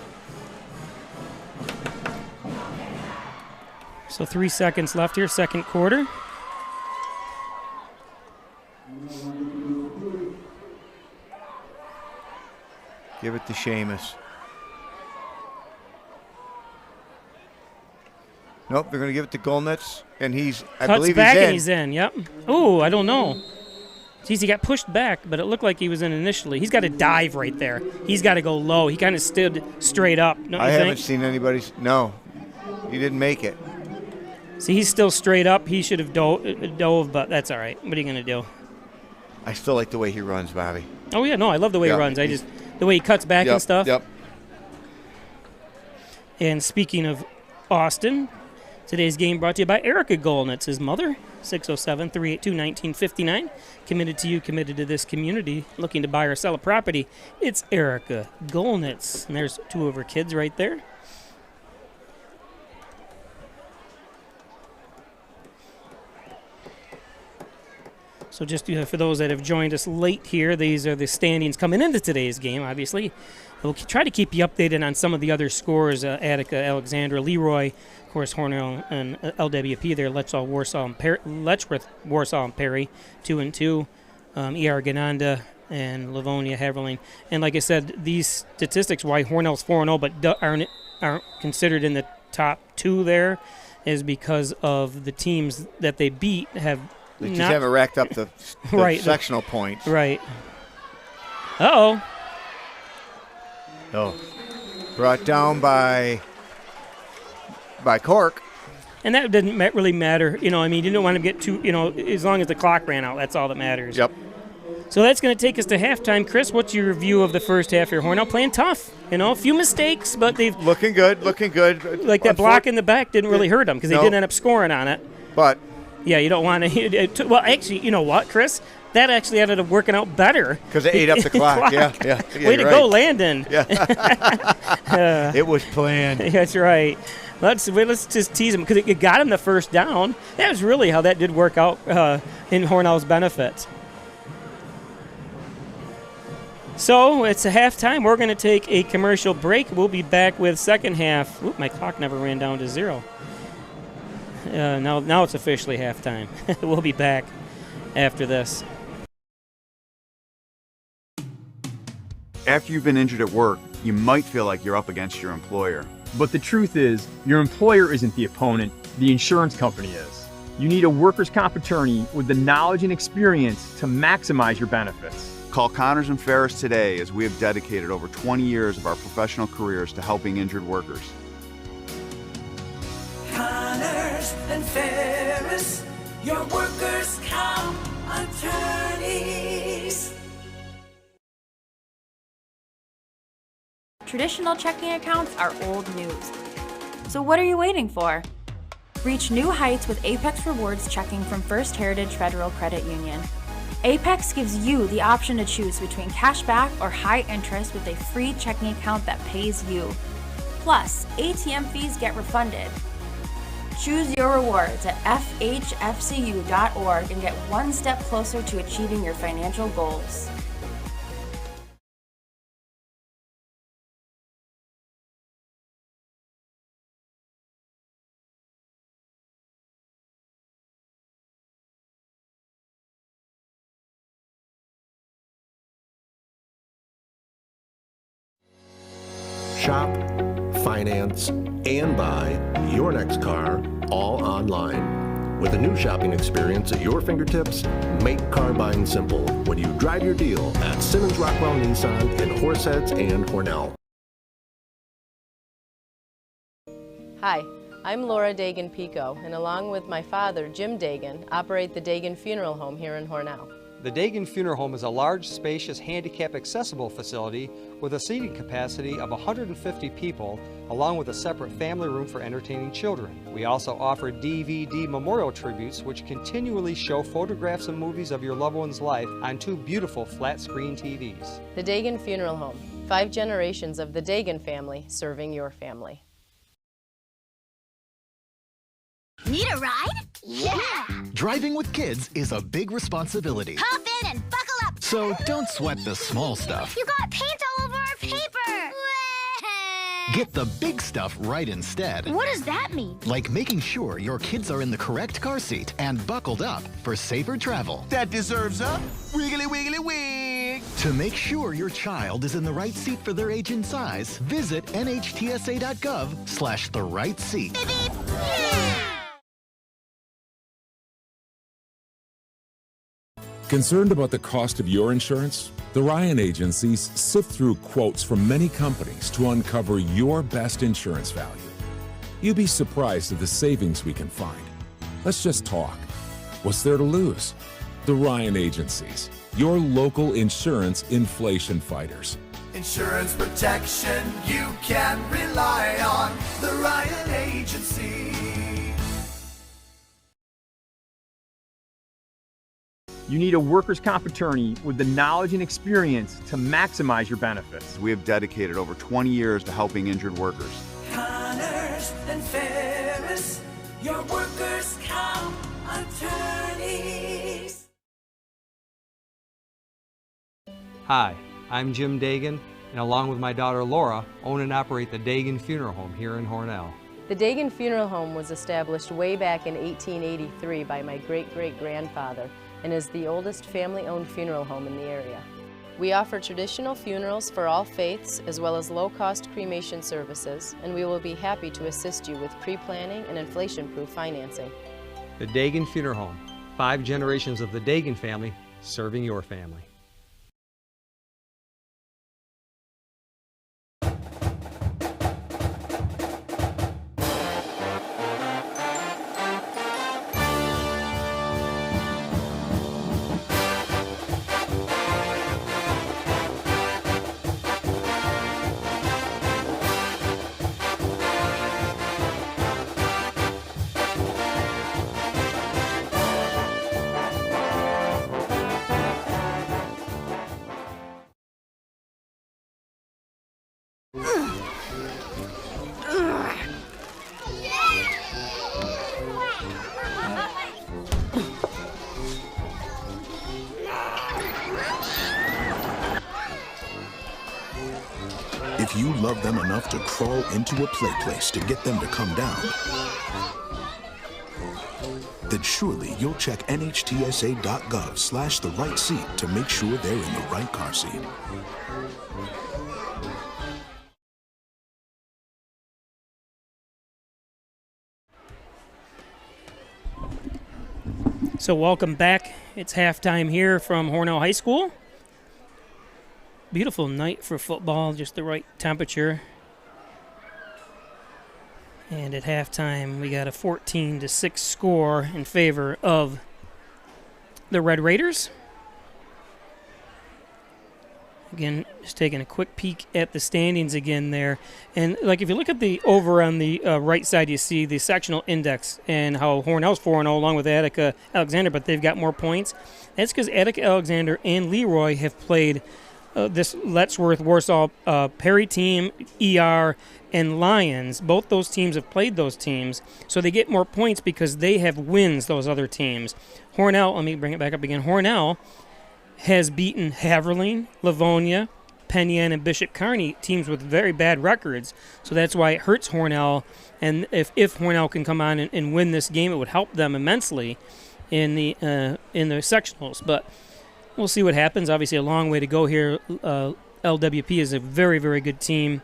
So 3 seconds left here, second quarter. Give it to Seamus. Nope, they're going to give it to Golnitz, and I believe back he's in. and he's in, yep. Oh, I don't know. Geez, he got pushed back, but it looked like he was in initially. He's got to dive right there. He's got to go low. He kind of stood straight up, don't you I think? haven't seen anybody's. No, he didn't make it. See, he's still straight up. He should have dove, but that's all right. What are you going to do? I still like the way he runs, Bobby. Oh, yeah, no, I love the way he runs. The way he cuts back and stuff. Yep. And speaking of Austin, today's game brought to you by Erica Golnitz, his mother, 607-382-1959. Committed to you, committed to this community, looking to buy or sell a property. It's Erica Golnitz. And there's 2 of her kids right there. So just for those that have joined us late here, these are the standings coming into today's game, obviously. We'll try to keep you updated on some of the other scores. Attica, Alexandra, Leroy, of course, Hornell and LWP there. Letchworth, Warsaw, and Perry, 2-2. ER Gananda and Livonia, Haverling. And like I said, these statistics, why Hornell's 4-0 but aren't considered in the top 2 there, is because of the teams that they beat have They just haven't racked up the right, sectional points. Right. Uh-oh. Oh, brought down by Cork. And that didn't really matter. You know, I mean, you didn't want to get too, you know, as long as the clock ran out, that's all that matters. Yep. So that's going to take us to halftime. Chris, what's your review of the first half here? Hornell playing tough. You know, a few mistakes, but they've... Looking good. Like that block in the back didn't really hurt them because they didn't end up scoring on it. But... Yeah, you don't want to... Well, actually, you know what, Chris? That actually ended up working out better. Because it ate up the clock. Yeah. Way to go, Landon. Yeah. It was planned. That's right. Let's just tease him because it got him the first down. That was really how that did work out in Hornell's benefit. So it's a halftime. We're going to take a commercial break. We'll be back with second half. Oop, my clock never ran down to 0. Now it's officially halftime. We'll be back after this. After you've been injured at work, you might feel like you're up against your employer. But the truth is, your employer isn't the opponent, the insurance company is. You need a workers' comp attorney with the knowledge and experience to maximize your benefits. Call Connors and Ferris today, as we have dedicated over 20 years of our professional careers to helping injured workers. Connors and Ferris, your workers' comp attorneys. Traditional checking accounts are old news. So what are you waiting for? Reach new heights with Apex Rewards checking from First Heritage Federal Credit Union. Apex gives you the option to choose between cash back or high interest with a free checking account that pays you. Plus, ATM fees get refunded. Choose your rewards at fhfcu.org and get one step closer to achieving your financial goals. Shop, finance, and buy your next car all online. With a new shopping experience at your fingertips, make car buying simple when you drive your deal at Simmons Rockwell Nissan in Horseheads and Hornell. Hi, I'm Laura Dagan-Pico, and along with my father, Jim Dagan, operate the Dagan Funeral Home here in Hornell. The Dagan Funeral Home is a large, spacious, handicap-accessible facility with a seating capacity of 150 people, along with a separate family room for entertaining children. We also offer DVD memorial tributes, which continually show photographs and movies of your loved one's life on 2 beautiful flat-screen TVs. The Dagan Funeral Home, 5 generations of the Dagan family serving your family. Need a ride? Yeah! Driving with kids is a big responsibility. Hop in and buckle up! So don't sweat the small stuff. You got paint all over our paper! Get the big stuff right instead. What does that mean? Like making sure your kids are in the correct car seat and buckled up for safer travel. That deserves a wiggly wiggly wig. To make sure your child is in the right seat for their age and size, visit nhtsa.gov/the right seat. Beep, beep. Yeah. Concerned about the cost of your insurance? The Ryan agencies sift through quotes from many companies to uncover your best insurance value. You'd be surprised at the savings we can find. Let's just talk. What's there to lose? The Ryan agencies, your local insurance inflation fighters. Insurance protection you can rely on. The Ryan Agency. You need a workers' comp attorney with the knowledge and experience to maximize your benefits. We have dedicated over 20 years to helping injured workers. Connors and Ferris, your workers' comp attorneys. Hi, I'm Jim Dagan, and along with my daughter Laura, own and operate the Dagan Funeral Home here in Hornell. The Dagan Funeral Home was established way back in 1883 by my great-great-grandfather and is the oldest family-owned funeral home in the area. We offer traditional funerals for all faiths as well as low-cost cremation services, and we will be happy to assist you with pre-planning and inflation-proof financing. The Dagan Funeral Home, 5 generations of the Dagan family serving your family. if you love them enough to crawl into a play place to get them to come down, then surely you'll check nhtsa.gov/the right seat to make sure they're in the right car seat. So welcome back. It's halftime here from Hornell High School. Beautiful night for football, just the right temperature. And at halftime, we got a 14-6 score in favor of the Red Raiders. Again, just taking a quick peek at the standings again there. And like if you look at the over on the right side, you see the sectional index and how Hornell's 4-0 along with Attica Alexander, but they've got more points. That's because Attica Alexander and Leroy have played this Lettsworth, Warsaw, Perry team, ER, and Lions. Both those teams have played those teams, so they get more points because they have wins, those other teams. Hornell, let me bring it back up again. Hornell has beaten Haverling, Livonia, Penn Yan, and Bishop Kearney, teams with very bad records. So that's why it hurts Hornell. And if Hornell can come on and win this game, it would help them immensely in the sectionals. But we'll see what happens. Obviously, a long way to go here. LWP is a very, very good team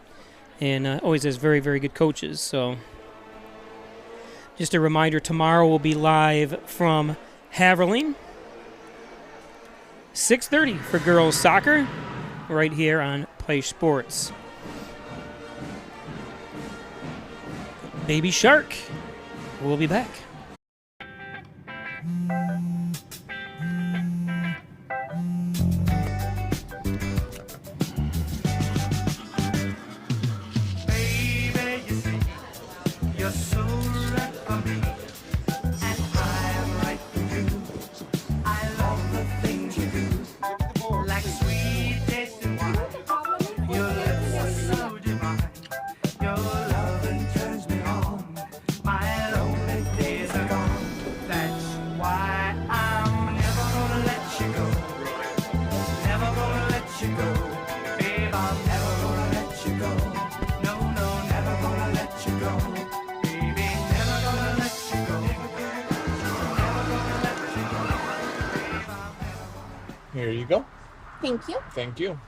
and always has very, very good coaches. So just a reminder, tomorrow we'll be live from Haverling. 6:30 for girls soccer right here on Play Sports. Baby Shark. We'll be back. Baby, you see, you're so right for me, and I'm right for you. I love the things you do, like sweet tasting wine. Your lips are so divine. Your loving turns me on. My lonely days are gone. That's why I'm never gonna let you go. Never gonna let you go. Babe, I'm never gonna let you go. No, no, never gonna let you go. Baby, never gonna let you go. Never gonna let you go. Here you go. Thank you. Thank you.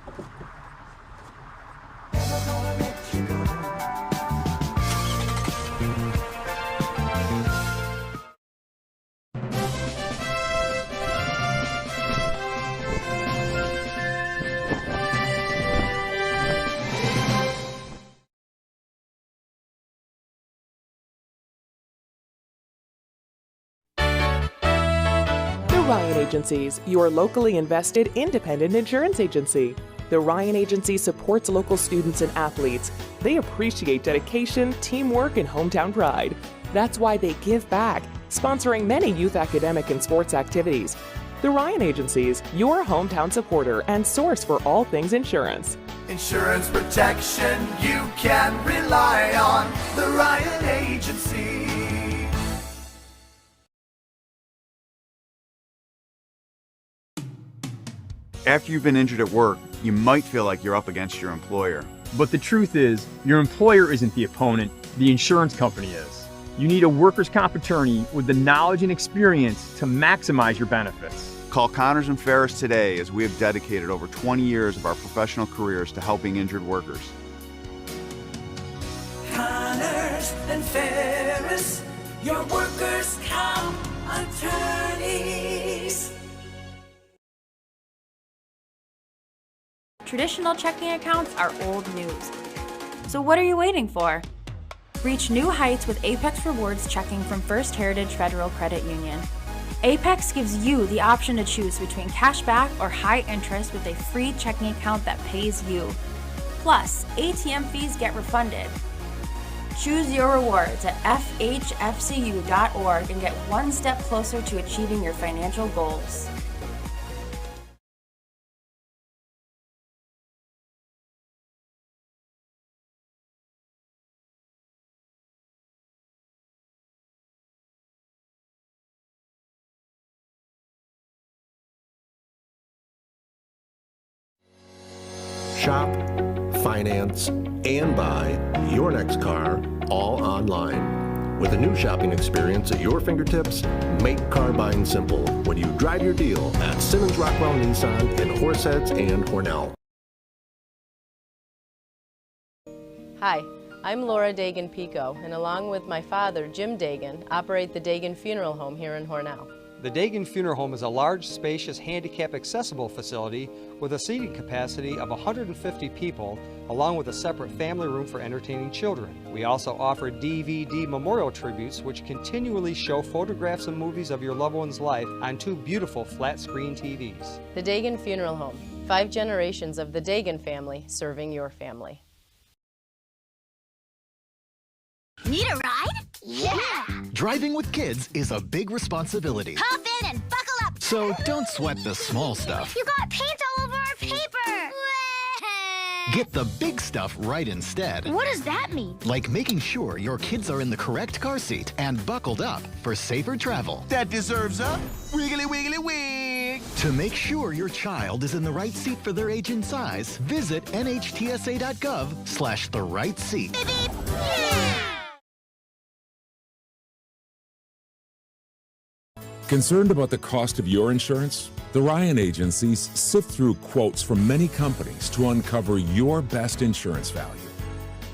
The Ryan Agencies, your locally invested independent insurance agency. The Ryan Agency supports local students and athletes. They appreciate dedication, teamwork, and hometown pride. That's why they give back, sponsoring many youth academic and sports activities. The Ryan Agencies, your hometown supporter and source for all things insurance. Insurance protection you can rely on. The Ryan Agency. After you've been injured at work, you might feel like you're up against your employer. But the truth is, your employer isn't the opponent, the insurance company is. You need a workers' comp attorney with the knowledge and experience to maximize your benefits. Call Connors and Ferris today, as we have dedicated over 20 years of our professional careers to helping injured workers. Connors and Ferris, your workers' comp attorneys. Traditional checking accounts are old news. So what are you waiting for? Reach new heights with Apex Rewards checking from First Heritage Federal Credit Union. Apex gives you the option to choose between cash back or high interest with a free checking account that pays you. Plus, ATM fees get refunded. Choose your rewards at fhfcu.org and get one step closer to achieving your financial goals. Shop, finance, and buy your next car all online. With a new shopping experience at your fingertips, make car buying simple when you drive your deal at Simmons Rockwell Nissan in Horseheads and Hornell. Hi, I'm Laura Dagan-Pico, and along with my father, Jim Dagan, operate the Dagan Funeral Home here in Hornell. The Dagan Funeral Home is a large, spacious, handicap-accessible facility with a seating capacity of 150 people, along with a separate family room for entertaining children. We also offer DVD memorial tributes, which continually show photographs and movies of your loved one's life on 2 beautiful flat-screen TVs. The Dagan Funeral Home, 5 generations of the Dagan family serving your family. Need a ride? Yeah! Driving with kids is a big responsibility. Hop in and buckle up! So don't sweat the small stuff. You got paint all over our paper! Get the big stuff right instead. What does that mean? Like making sure your kids are in the correct car seat and buckled up for safer travel. That deserves a wiggly wiggly wig. To make sure your child is in the right seat for their age and size, visit nhtsa.gov/the right seat. Beep, beep. Yeah! Concerned about the cost of your insurance? The Ryan agencies sift through quotes from many companies to uncover your best insurance value.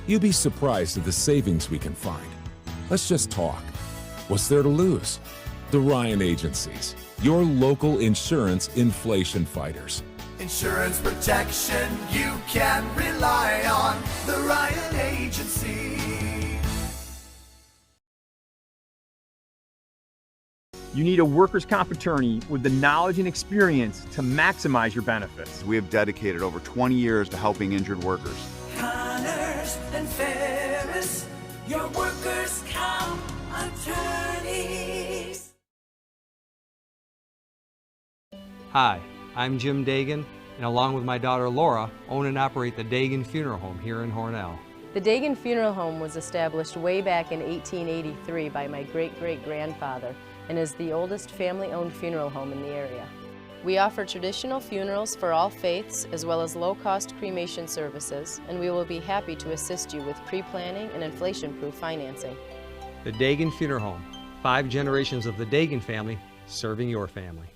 You'd be surprised at the savings we can find. Let's just talk. What's there to lose? The Ryan agencies, your local insurance inflation fighters. Insurance protection you can rely on. The Ryan Agency. You need a workers' comp attorney with the knowledge and experience to maximize your benefits. We have dedicated over 20 years to helping injured workers. Connors and Ferris, your workers' comp attorneys. Hi, I'm Jim Dagan, and along with my daughter Laura, own and operate the Dagan Funeral Home here in Hornell. The Dagan Funeral Home was established way back in 1883 by my great-great-grandfather and is the oldest family-owned funeral home in the area. We offer traditional funerals for all faiths as well as low-cost cremation services, and we will be happy to assist you with pre-planning and inflation-proof financing. The Dagan Funeral Home, 5 generations of the Dagan family serving your family.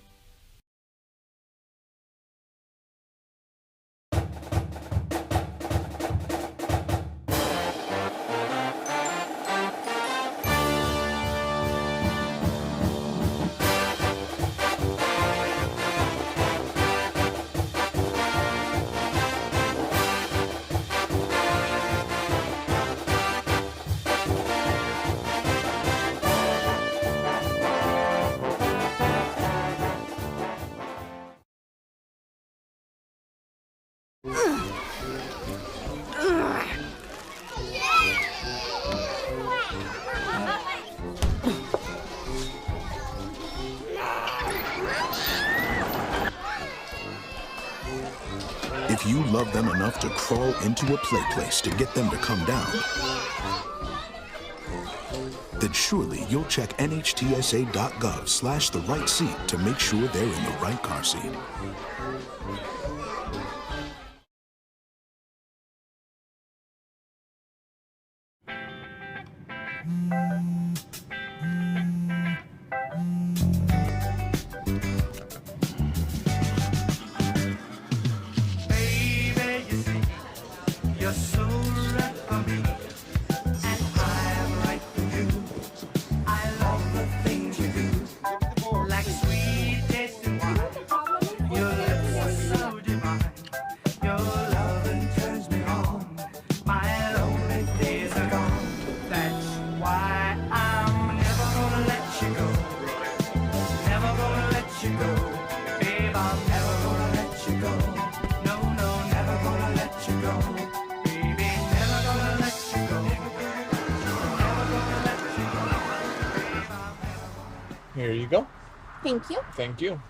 If you love them enough to crawl into a play place to get them to come down, then surely you'll check nhtsa.gov/the right seat to make sure they're in the right car seat. You're so right for me, and I'm right for you. I love the things you do, like sweet tasting wine. Your lips are so divine. Your loving turns me on. My lonely days are gone. That's why I'm never gonna let you go. Never gonna let you go, babe. I'm never gonna let you go. No, no, never gonna let you go. Here you go. Thank you. Thank you.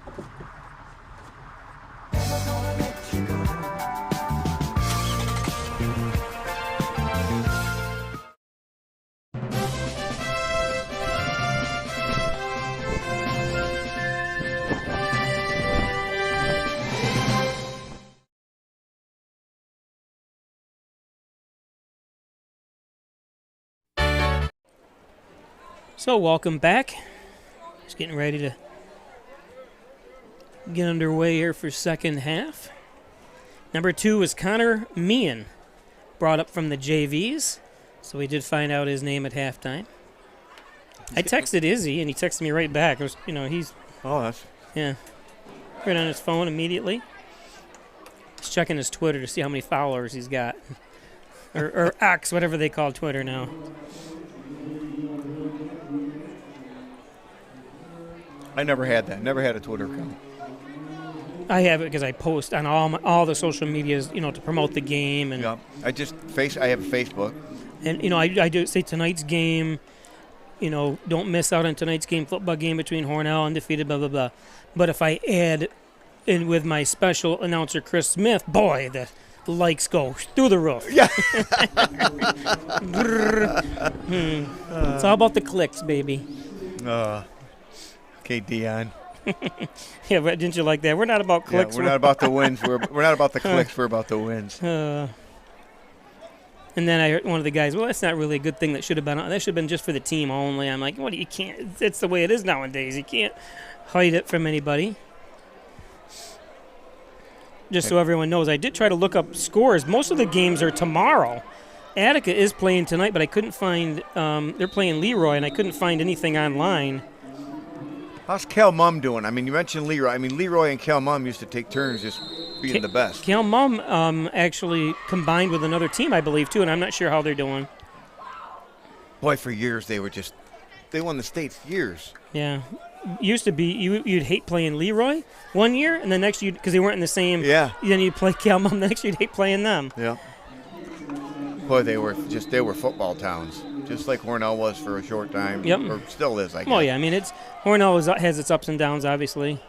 So welcome back. Just getting ready to get underway here for second half. Number 2 is Connor Meehan, brought up from the JVs. So we did find out his name at halftime. I texted Izzy, and he texted me right back. It was, he's... Oh, that's... Yeah. Right on his phone immediately. He's checking his Twitter to see how many followers he's got. or X, whatever they call Twitter now. I never had that. Never had a Twitter account. I have it because I post on all the social medias, to promote the game. And yeah, I have Facebook. And, I do say tonight's game, don't miss out on tonight's game, football game between Hornell, undefeated, blah, blah, blah. But if I add in with my special announcer, Chris Smith, boy, the likes go through the roof. Yeah. It's all about the clicks, baby. Okay, Dion. Yeah, but didn't you like that? We're not about clicks. Yeah, we're not about the wins. We're not about the clicks. We're about the wins. And then I heard one of the guys, well, that's not really a good thing. That should have been on. That should have been just for the team only. I'm like, what? You can't. It's the way it is nowadays. You can't hide it from anybody. Just so everyone knows, I did try to look up scores. Most of the games are tomorrow. Attica is playing tonight, but I couldn't find. They're playing Leroy, and I couldn't find anything online. How's Cal Mum doing? I mean, you mentioned Leroy. I mean, Leroy and Cal Mum used to take turns just being the best. Cal Mum actually combined with another team, I believe, too, and I'm not sure how they're doing. Boy, for years they won the states years. Yeah. Used to be, you'd hate playing Leroy one year, and the next year, because they weren't in the same. Yeah. Then you'd play Cal Mum, the next year you'd hate playing them. Yeah. Boy, they were football towns, just like Hornell was for a short time. Yep. Or still is, I guess. Well, yeah, I mean, Hornell has its ups and downs, obviously.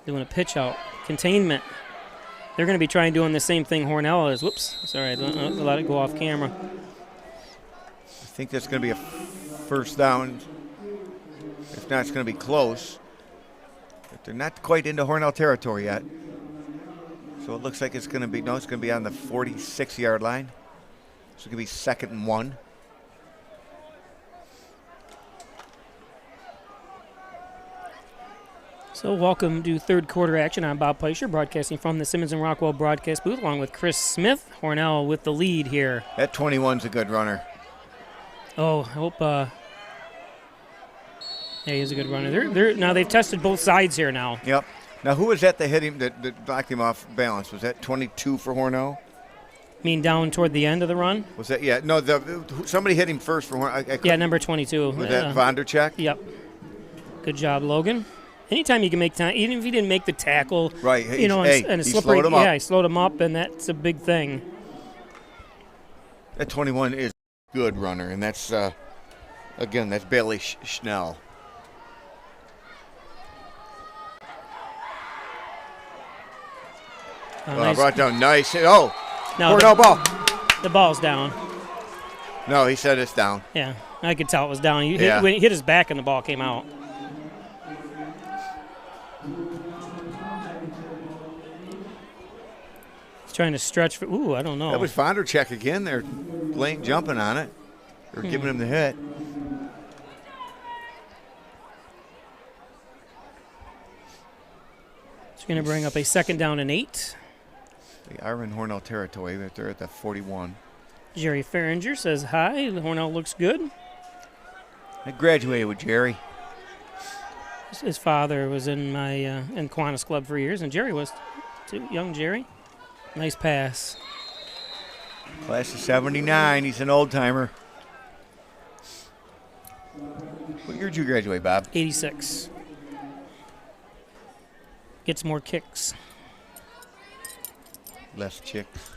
Doing a pitch out. Containment. They're going to be trying doing the same thing Hornell is. Whoops. Sorry, let it go off camera. I think that's going to be a first down. If not, it's going to be close. But they're not quite into Hornell territory yet. So it looks like it's going to be, it's going to be on the 46-yard line. So it's going to be 2nd and 1. So welcome to third quarter action. I'm Bob Pleischer, broadcasting from the Simmons and Rockwell broadcast booth, along with Chris Smith. Hornell with the lead here. That 21's a good runner. Oh, I hope. Yeah, he's a good runner. Now they've tested both sides here now. Yep. Now, who was that that hit him, that knocked him off balance? Was that 22 for Hornell? You mean down toward the end of the run? Was that, yeah. No, somebody hit him first for Hornell. Yeah, number 22. Was that Vonderchek? Yep. Good job, Logan. Anytime you can make time, even if he didn't make the tackle, right? And a slippery, slowed him up. Yeah, he slowed him up, and that's a big thing. That 21 is a good runner, and that's, again, that's Bailey Schnell. Nice. Brought down nice. Oh, no, Hornell ball. The ball's down. No, he said it's down. Yeah, I could tell it was down. When he hit his back and the ball came out. He's trying to stretch for. Ooh, I don't know. That was Vonderchek again. They're jumping on it, or giving him the hit. It's going to bring up a 2nd down and 8. They are in Hornell territory, but they're at the 41. Jerry Farringer says hi. Hornell looks good. I graduated with Jerry. His father was in my in Kiwanis Club for years, and Jerry was too. Young Jerry. Nice pass. Class of 79. He's an old-timer. What year did you graduate, Bob? 86. Gets more kicks. Less chicks.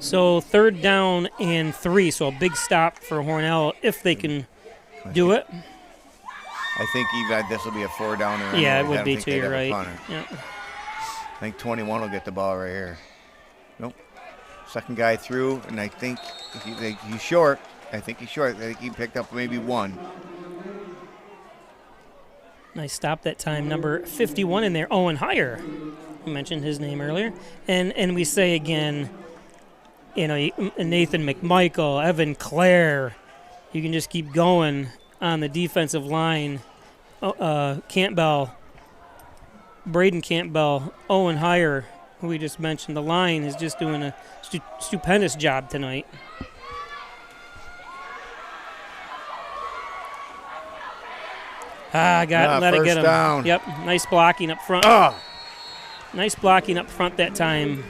So 3rd down and 3. So a big stop for Hornell if they can do it. I think even this will be a 4 downer. Yeah, it would be too. You're right. Yeah. I think 21 will get the ball right here. Nope. Second guy through, and I think he's short. I think he picked up maybe 1. Nice stop that time. Number 51 in there. Owen Heyer We mentioned his name earlier. And we say again, Nathan McMichael, Evan Clare. You can just keep going on the defensive line. Campbell, Braden Campbell, Owen Heyer, who we just mentioned. The line is just doing a stupendous job tonight. Let it get him. Down. Yep, nice blocking up front. Nice blocking up front that time.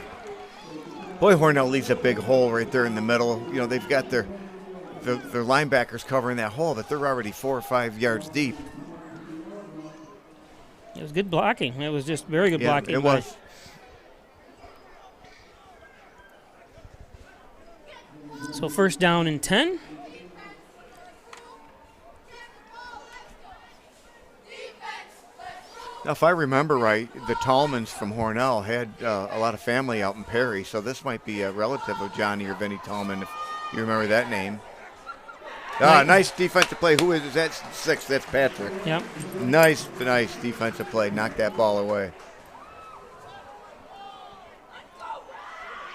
Boy, Hornell leaves a big hole right there in the middle. They've got their linebackers covering that hole, but they're already 4 or 5 yards deep. It was good blocking. It was just very good blocking. It was. So first down and 10. Now, if I remember right, the Tallmans from Hornell had a lot of family out in Perry, so this might be a relative of Johnny or Vinny Tallman, if you remember that name. Nice defensive play. Who is that? 6. That's Patrick. Yep. Nice defensive play. Knocked that ball away.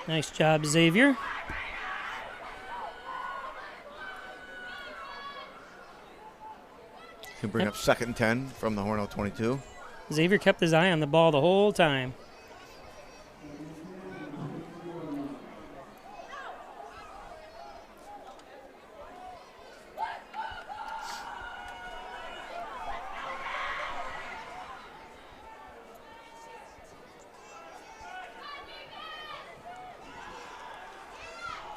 Nice job, Xavier. Can bring up 2nd and 10 from the Hornell 22. Xavier kept his eye on the ball the whole time.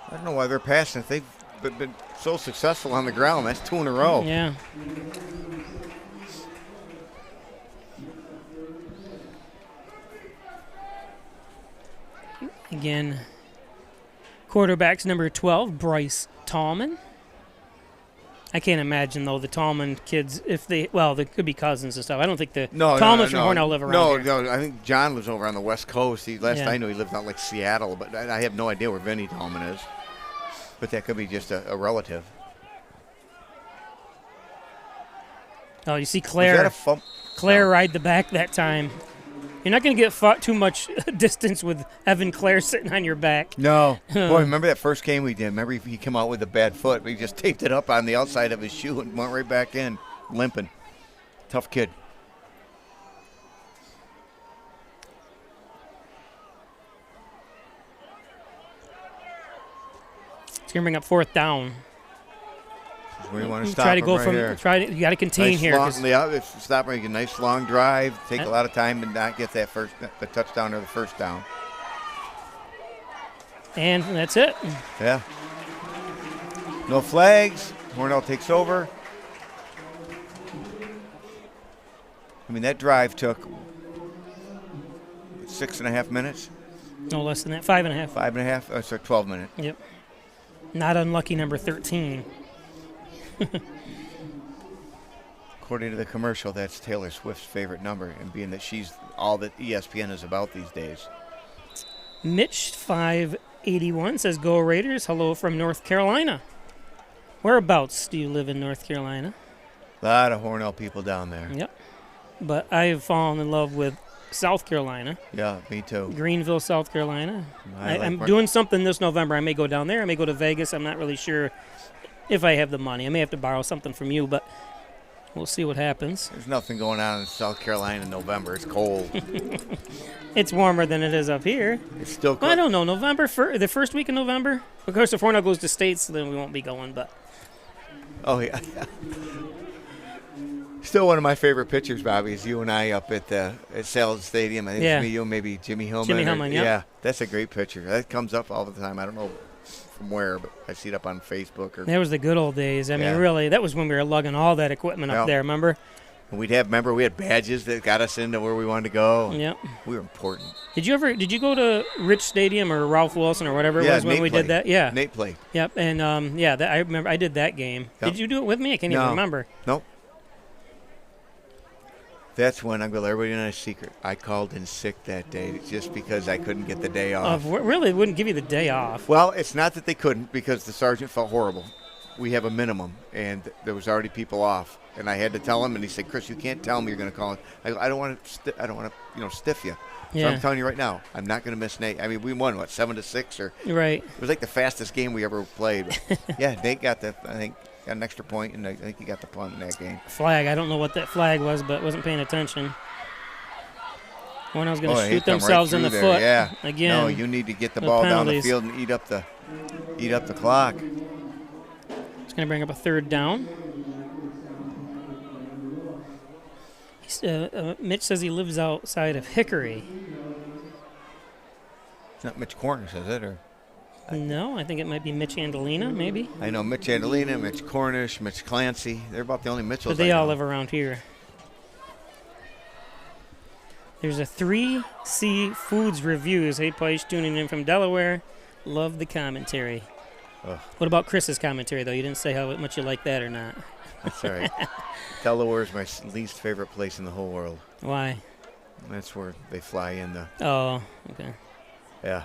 I don't know why they're passing. They've been so successful on the ground. That's 2 in a row. Yeah. Again, quarterback's number 12, Bryce Tallman. I can't imagine, though, the Tallman kids, they could be cousins and stuff. I don't think the Tallmans from Hornell live around here. No, I think John lives over on the West Coast. I know he lived out like Seattle, but I have no idea where Vinny Tallman is. But that could be just a relative. Oh, you see Claire. Claire ride the back that time. You're not going to get too much distance with Evan Clare sitting on your back. No. Boy, remember that first game we did? Remember he came out with a bad foot, but he just taped it up on the outside of his shoe and went right back in, limping. Tough kid. It's going to bring up 4th down. Where you want to stop try to go right from here. You got to contain here. Stop making a nice long drive. Take a lot of time and not get the touchdown or the first down. And that's it. Yeah. No flags. Hornell takes over. I mean, that drive took 6.5 minutes. No less than that. 5.5. 5.5. Oh, sorry, 12 minutes. Yep. Not unlucky number 13. According to the commercial, that's Taylor Swift's favorite number, and being that she's all that ESPN is about these days. Mitch 581 says, "Go Raiders! Hello from North Carolina." Whereabouts do you live in North Carolina? A lot of Hornell people down there. Yep. But I have fallen in love with South Carolina. Yeah, me too. Greenville, South Carolina. I'm doing something this November. I may go down there. I may go to Vegas. I'm not really sure if I have the money. I may have to borrow something from you, but we'll see what happens. There's nothing going on in South Carolina in November. It's cold. It's warmer than it is up here. It's still cold. Well, I don't know. The first week in November? Of course, if Hornell goes to States, then we won't be going, but. Oh, yeah. Still one of my favorite pictures, Bobby, is you and I up at Salad Stadium. I think it's me, you, and maybe Jimmy Hillman. Jimmy Hillman, yeah. That's a great picture. That comes up all the time. I don't know from where, but I see it up on Facebook. That was the good old days. I mean, really, that was when we were lugging all that equipment up there, remember? And we had badges that got us into where we wanted to go. Yep. We were important. Did you go to Rich Stadium or Ralph Wilson or whatever it was when we did that? Yeah. Nate played. Yep. And, I remember I did that game. Yep. Did you do it with me? I can't even remember. Nope. That's when I'm going to let everybody know a secret. I called in sick that day just because I couldn't get the day off. Really, wouldn't give you the day off. Well, it's not that they couldn't because the sergeant felt horrible. we have a minimum, and there was already people off, and I had to tell him, and he said, "Chris, you can't tell me you're going to call it. I don't want to, stiff you." Yeah. So I'm telling you right now, I'm not going to miss Nate. I mean, we won 7-6, or right. It was like the fastest game we ever played. Yeah, Nate got an extra point, and I think he got the punt in that game. Flag. I don't know what that flag was, but wasn't paying attention. Hornell's going to shoot themselves in the foot. Yeah. Again. No, you need to get the ball down the field and eat up the clock. It's going to bring up a 3rd down. Mitch says he lives outside of Hickory. It's not Mitch Cornish, is it? Or no, I think it might be Mitch Andalina, maybe. I know Mitch Andalina, Mitch Cornish, Mitch Clancy. They're about the only Mitchells. But they all live around here. There's a 3C Foods Reviews. Hey, Peisch, tuning in from Delaware. Love the commentary. Ugh. What about Chris's commentary, though? You didn't say how much you like that or not. That's all right. Delaware is my least favorite place in the whole world. Why? That's where they fly in the... Oh, okay. Yeah.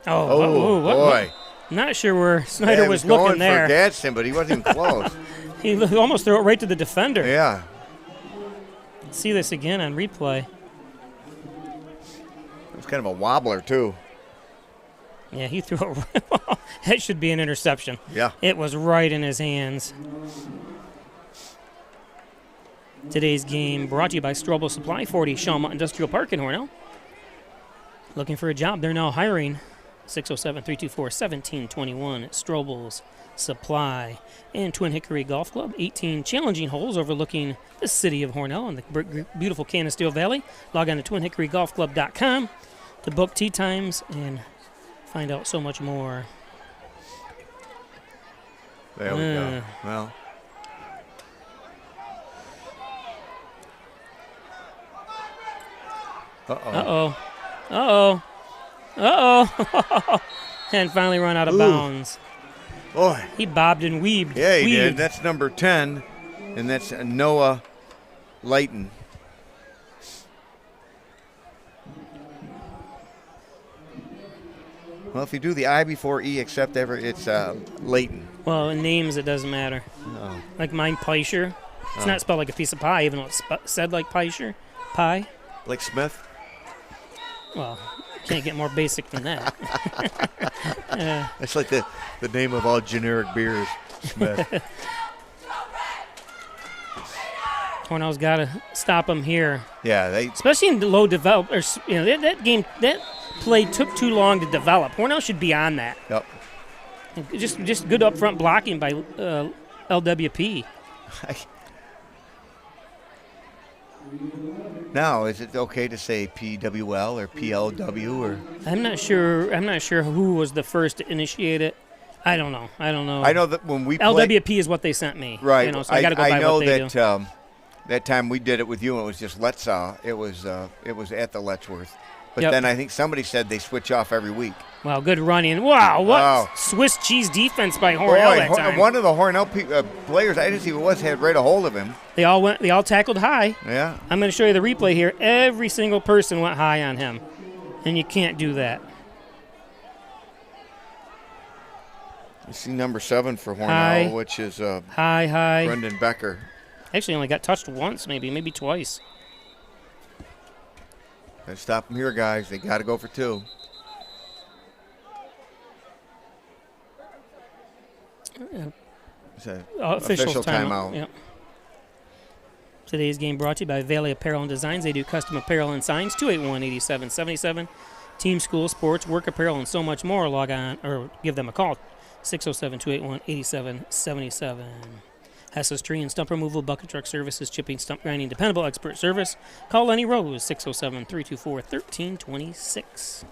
Oh, boy. Not sure where Snyder was looking there. He was going for Gadsden, but he wasn't even close. He almost threw it right to the defender. Yeah. Let's see this again on replay. It was kind of a wobbler, too. Yeah, he threw it. That should be an interception. Yeah. It was right in his hands. Today's game brought to you by Strobel Supply, 40 Shawmut Industrial Park in Hornell. Looking for a job? They're now hiring. 607-324-1721 at Strobel's Supply. And Twin Hickory Golf Club, 18 challenging holes overlooking the city of Hornell and the beautiful Canisteo Valley. Log on to twinhickorygolfclub.com to book tee times and find out so much more. There we go. Well. And finally run out of bounds. Boy. He bobbed and weaved. Yeah, he did. That's number 10, and that's Noah Layton. Well, if you do the I before E except ever, it's Layton. Well, in names, it doesn't matter. Oh. Like mine, Peischer. It's not spelled like a piece of pie, even though it's said like Peischer. Pie. Like Smith? Well, can't get more basic than that. That's like the name of all generic beers, Smith. Hornell's got to stop them here. Yeah, especially in the low developers. That play took too long to develop. Hornell should be on that. Yep. Just good upfront blocking by LWP. Now, is it okay to say PWL or PLW or? I'm not sure who was the first to initiate it. I don't know. I know that when we LWP is what they sent me. Right. So I got to go by know what they that do. That time we did it with you, and it was just Letzaw. It was at the Letchworth. But Yep. then I think somebody said they switch off every week. Wow, good running. Wow, what Swiss cheese defense by Hornell that time. One of the Hornell players, I didn't see who it was, had right a hold of him. They all tackled high. Yeah. I'm going to show you the replay here. Every single person went high on him, and you can't do that. You see number 7 for Hornell, which is high. Brendan Becker. Actually, only got touched once, maybe twice. Gotta stop them here, guys. They got to go for 2. It's an official timeout. Yep. Today's game brought to you by Valley Apparel and Designs. They do custom apparel and signs. 281-8777. Team, school, sports, work apparel, and so much more. Log on or give them a call. 607-281-8777. Hess's Tree and Stump Removal, Bucket Truck Services, Chipping, Stump Grinding, Dependable Expert Service. Call Lenny Rose, 607-324-1326.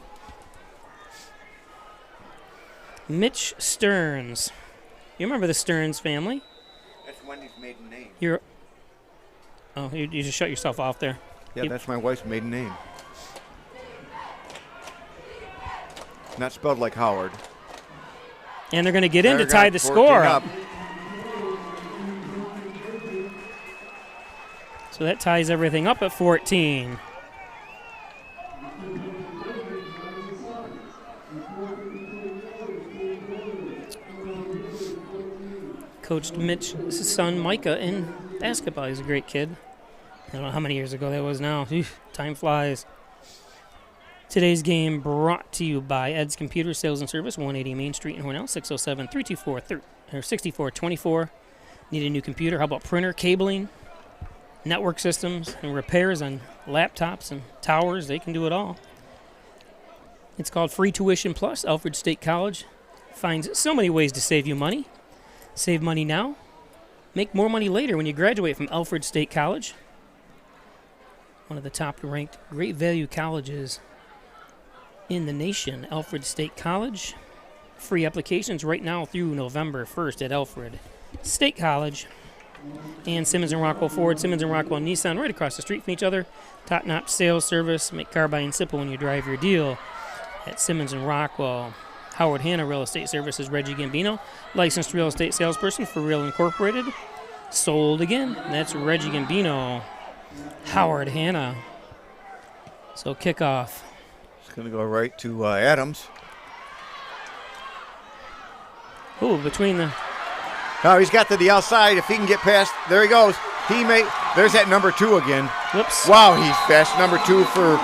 Mitch Stearns. You remember the Stearns family? That's Wendy's maiden name. You just shut yourself off there. Yeah, that's my wife's maiden name. Not spelled like Howard. And they're going to get in to tie the score up. So that ties everything up at 14. coached Mitch's son, Micah, in basketball. He's a great kid. I don't know how many years ago that was now. Time flies. Today's game brought to you by Ed's Computer Sales and Service, 180 Main Street in Hornell, 607-324-6424. Need a new computer? How about printer, cabling, network systems, and repairs on laptops and towers? They can do it all. It's called Free Tuition Plus. Alfred State College finds so many ways to save you money. Save money now. Make more money later when you graduate from Alfred State College. One of the top-ranked great value colleges in the nation, Alfred State College. Free applications right now through November 1st at Alfred State College. And Simmons and Rockwell Ford, Simmons and Rockwell Nissan, right across the street from each other. Top-notch sales service. Make car buying simple when you drive your deal at Simmons and Rockwell. Howard Hanna Real Estate Services, Reggie Gambino, licensed real estate salesperson for Real Incorporated. Sold again. That's Reggie Gambino. Howard Hanna. So kickoff. It's going to go right to Adams. Ooh, between the... No, he's got to the outside. If he can get past, there he goes. There's that number 2 again. Whoops. Wow, he's fast. Number 2 for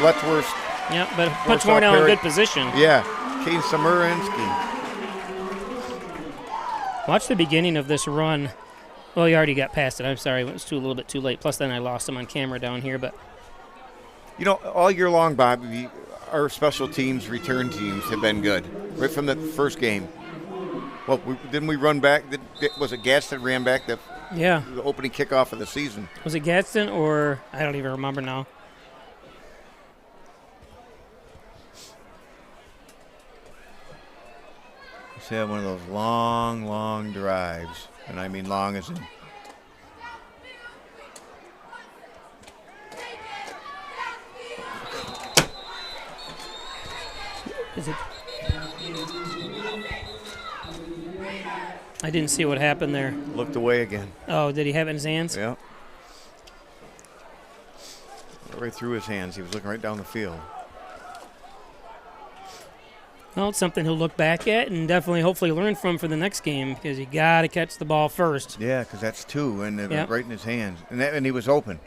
Letchworth. Yeah, but puts Hornell in good position. Yeah, Kane Samurinsky. Watch the beginning of this run. Well, he already got past it. I'm sorry, it was a little bit too late. Plus, then I lost him on camera down here. But you know, all year long, Bob, our special teams, return teams have been good. Right from the first game. Well, didn't we run back? Was it Gadsden ran back the opening kickoff of the season? Was it Gadsden or I don't even remember now. He had one of those long, long drives. And I mean long as in... Is it? I didn't see what happened there. Looked away again. Oh, did he have it in his hands? Yeah. Right through his hands. He was looking right down the field. Well, it's something he'll look back at and definitely, hopefully, learn from for the next game because you got to catch the ball first. Yeah, because that's 2, and it was right in his hands. And he was open.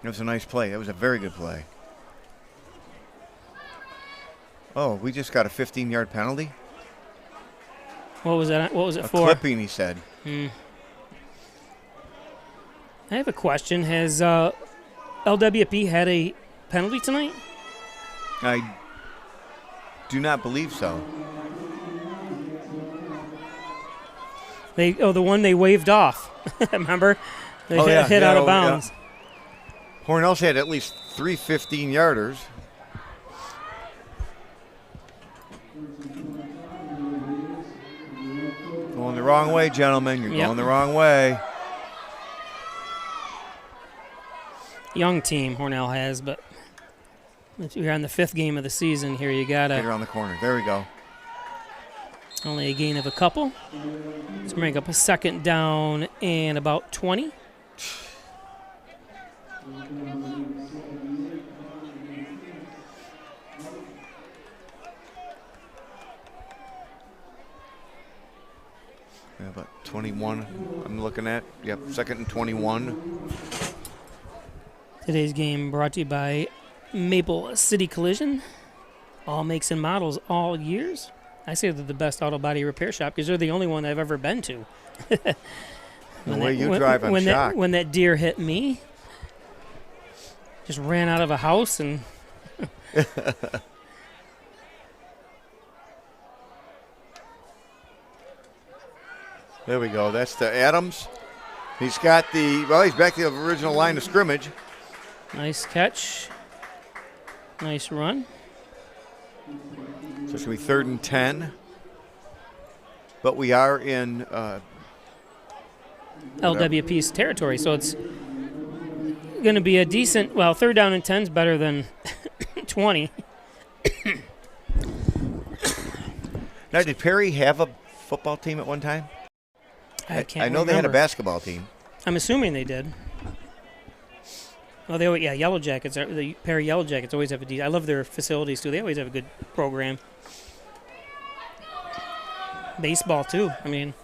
It was a nice play. That was a very good play. Oh, we just got a 15-yard penalty? What was that? What was it for? Clipping, he said. I have a question. Has LWP had a penalty tonight? I do not believe so. The one they waved off. Remember? They hit out of bounds. Yeah. Hornell's had at least 3 15-yarders. Going the wrong way, gentlemen. You're going the wrong way. Young team Hornell has, but if you're on the 5th game of the season here, you got to... Get around the corner. There we go. Only a gain of a couple. Let's bring up a 2nd down and about 20. Yeah, about 21 I'm looking at. Yep, 2nd and 21. Today's game brought to you by Maple City Collision. All makes and models, all years. I say they're the best auto body repair shop because they're the only one I've ever been to. The way you drive, I'm shocked. When that deer hit me, just ran out of a house and... There we go. That's to Adams. He's got he's back to the original line of scrimmage. Nice catch. Nice run. So it's going to be 3rd and 10. But we are in LWP's territory, so it's going to be a decent, 3rd down and 10 is better than 20. Now, did Perry have a football team at one time? I can't know remember. They had a basketball team. I'm assuming they did. Oh, Yellow Jackets. The Perry Yellow Jackets always have a I love their facilities, too. They always have a good program. baseball too. I mean,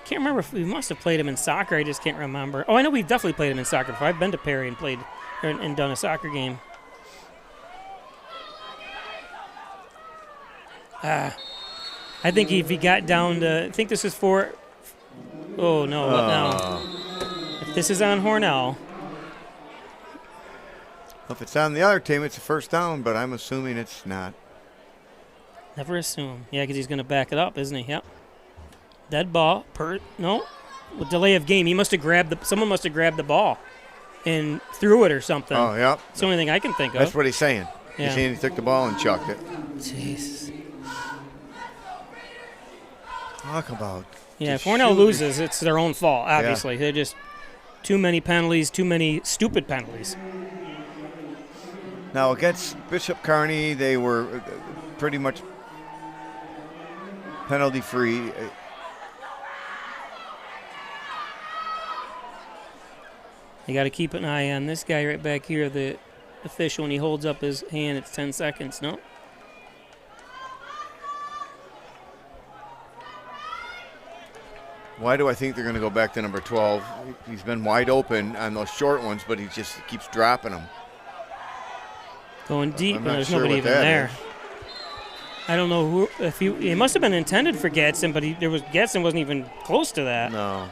can't remember if we must have played him in soccer. I just can't remember. Oh, I know we've definitely played him in soccer before. I've been to Perry and played and done a soccer game. I think if he got down to, I think this is for, oh no, what now? If this is on Hornell. If it's on the other team, it's a first down, but I'm assuming it's not. Never assume. Yeah, because he's going to back it up, isn't he? Yep. Dead ball. No. With delay of game, he must have grabbed someone must have grabbed the ball and threw it or something. Oh, yep. It's the only thing I can think of. That's what he's saying. Yeah. He's saying he took the ball and chucked it. Jeez. Talk about. Yeah, if Hornell loses, it's their own fault, obviously. Yeah. They're just too many penalties, too many stupid penalties. Now, against Bishop Kearney, they were pretty much penalty-free. You got to keep an eye on this guy right back here, the official, when he holds up his hand, it's 10 seconds. No? Why do I think they're going to go back to number 12? He's been wide open on those short ones, but he just keeps dropping them. Going deep, and there's sure nobody what even that there. is. I don't know who. If it must have been intended for Gadsden, but Gadsden wasn't even close to that. No.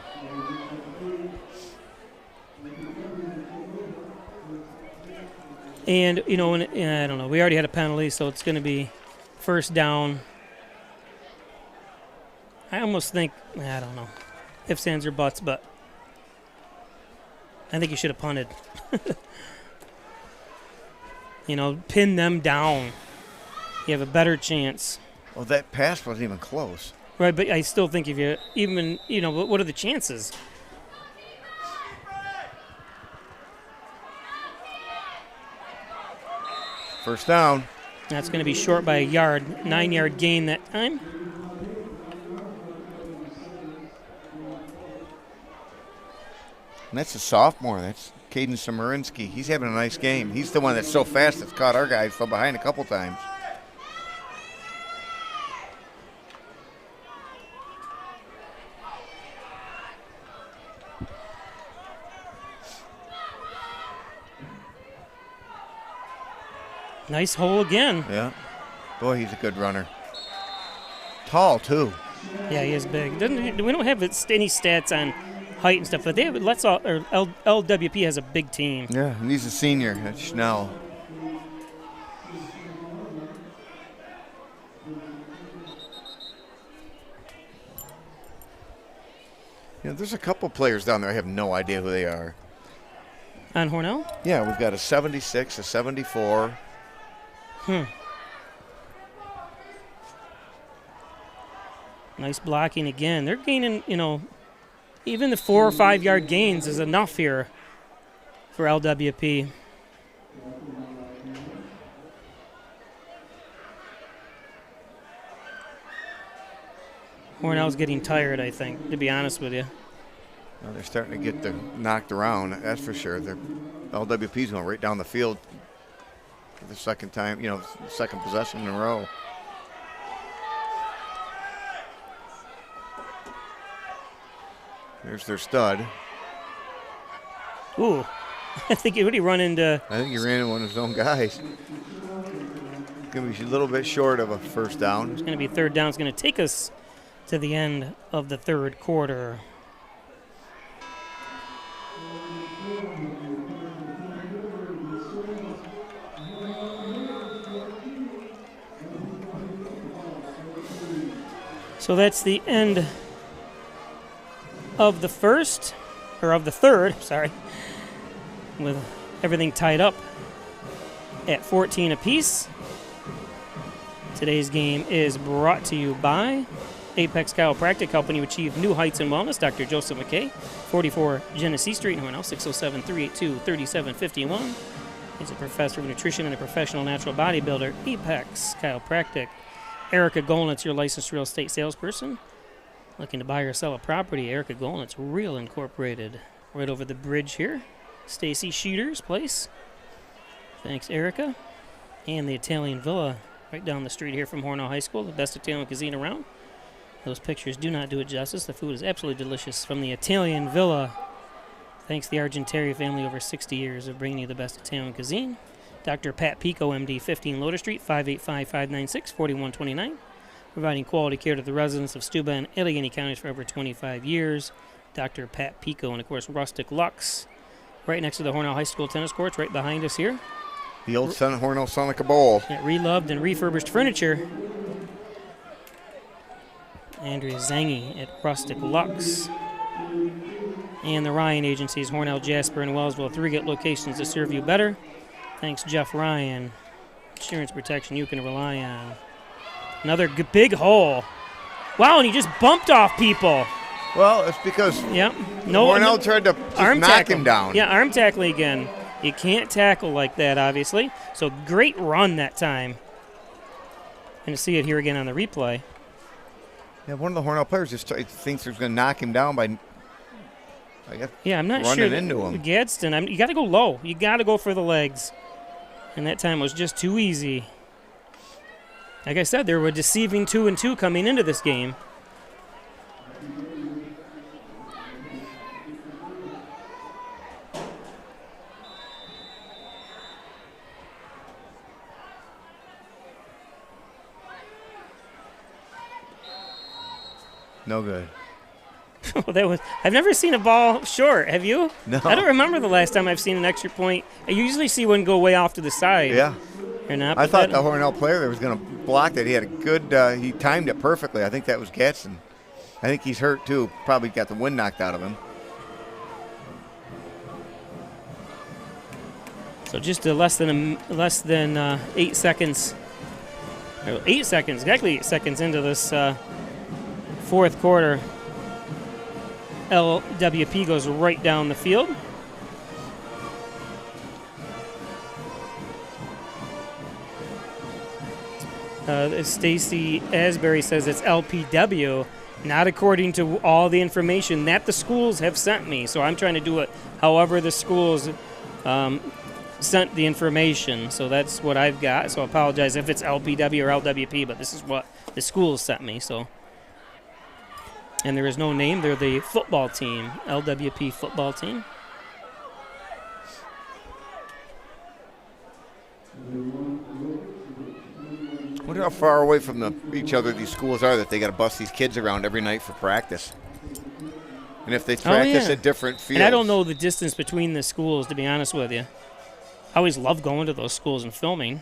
And I don't know. We already had a penalty, so it's going to be first down. I almost think, I don't know, ifs, ands, or buts, but I think you should have punted. Pin them down. You have a better chance. Well, that pass wasn't even close. Right, but I still think if you even, what are the chances? First down. That's going to be short by a yard, 9-yard gain that time. And that's a sophomore. That's Caden Samarinsky. He's having a nice game. He's the one that's so fast that's caught our guys from behind a couple times. Nice hole again. Yeah. Boy, he's a good runner. Tall, too. Yeah, he is big. We don't have any stats on height and stuff, but they have, LWP has a big team. Yeah, and he's a senior at Schnell. There's a couple players down there I have no idea who they are. On Hornell? Yeah, we've got a 76, a 74. Nice blocking again. They're gaining, even the 4 or 5 yard gains is enough here for LWP. Hornell's getting tired, I think, to be honest with you. Well, they're starting to get knocked around, that's for sure. LWP's going right down the field for the second time, second possession in a row. There's their stud. Ooh, I think he run into. I think he ran into one of his own guys. Going to be a little bit short of a first down. It's going to be third down. It's going to take us to the end of the third quarter. So that's the end of the third, with everything tied up at 14 apiece. Today's game is brought to you by Apex Chiropractic, helping you achieve new heights in wellness. Dr. Joseph McKay, 44 Genesee Street in Hornell, 607-382-3751. He's a professor of nutrition and a professional natural bodybuilder. Apex Chiropractic. Erica Golnitz, your licensed real estate salesperson. Looking to buy or sell a property, Erica Golnitz, Real Incorporated. Right over the bridge here. Stacy Sheeter's place. Thanks, Erica. And the Italian Villa right down the street here from Hornell High School, the best Italian cuisine around. Those pictures do not do it justice. The food is absolutely delicious from the Italian Villa. Thanks to the Argenteri family over 60 years of bringing you the best Italian cuisine. Dr. Pat Pico, MD, 15 Loader Street, 585-596-4129. Providing quality care to the residents of Stuba and Allegheny counties for over 25 years. Dr. Pat Pico, and of course, Rustic Lux. Right next to the Hornell High School tennis courts, right behind us here. The old Hornell Sonica Bowl. Reloved and refurbished furniture. Andrea Zangi at Rustic Lux. And the Ryan Agencies, Hornell, Jasper, and Wellsville. 3 get locations to serve you better. Thanks, Jeff Ryan. Insurance protection you can rely on. Another big hole. Wow, and he just bumped off people. Well, it's because Hornell tried to just knock him down. Yeah, arm tackling again. You can't tackle like that, obviously. So great run that time. And to see it here again on the replay. Yeah, one of the Hornell players just thinks he's going to knock him down by, I guess, I'm not running sure. Into him. Gadsden, you got to go low. You got to go for the legs. And that time was just too easy. Like I said, there were deceiving 2-2 coming into this game. No good. I've never seen a ball short. Have you? No. I don't remember the last time I've seen an extra point. I usually see one go way off to the side. Yeah. Or not. I thought the Hornell player there was going to block that. He had a good, he timed it perfectly. I think that was Gadsden. I think he's hurt too. Probably got the wind knocked out of him. So just less than 8 seconds. 8 seconds, exactly 8 seconds into this fourth quarter. LWP goes right down the field. Stacy Asbury says it's LPW, not according to all the information that the schools have sent me. So I'm trying to do it however the schools sent the information. So that's what I've got. So I apologize if it's LPW or LWP, but this is what the schools sent me. So, and there is no name. They're the football team, LWP football team. I wonder how far away from each other these schools are that they got to bust these kids around every night for practice. And if they practice at different fields. And I don't know the distance between the schools, to be honest with you. I always love going to those schools and filming.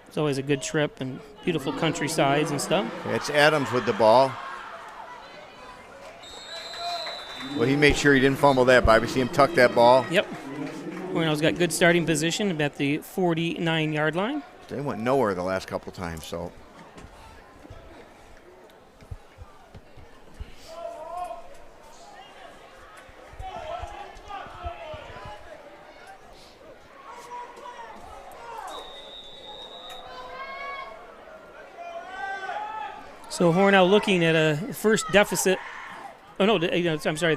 It's always a good trip and beautiful countrysides and stuff. Yeah, it's Adams with the ball. Well, he made sure he didn't fumble that, Bobby. See him tuck that ball? Yep. Hornell's got good starting position at the 49-yard line. They went nowhere the last couple times, so. So Hornell looking at a first deficit. Oh no, I'm sorry.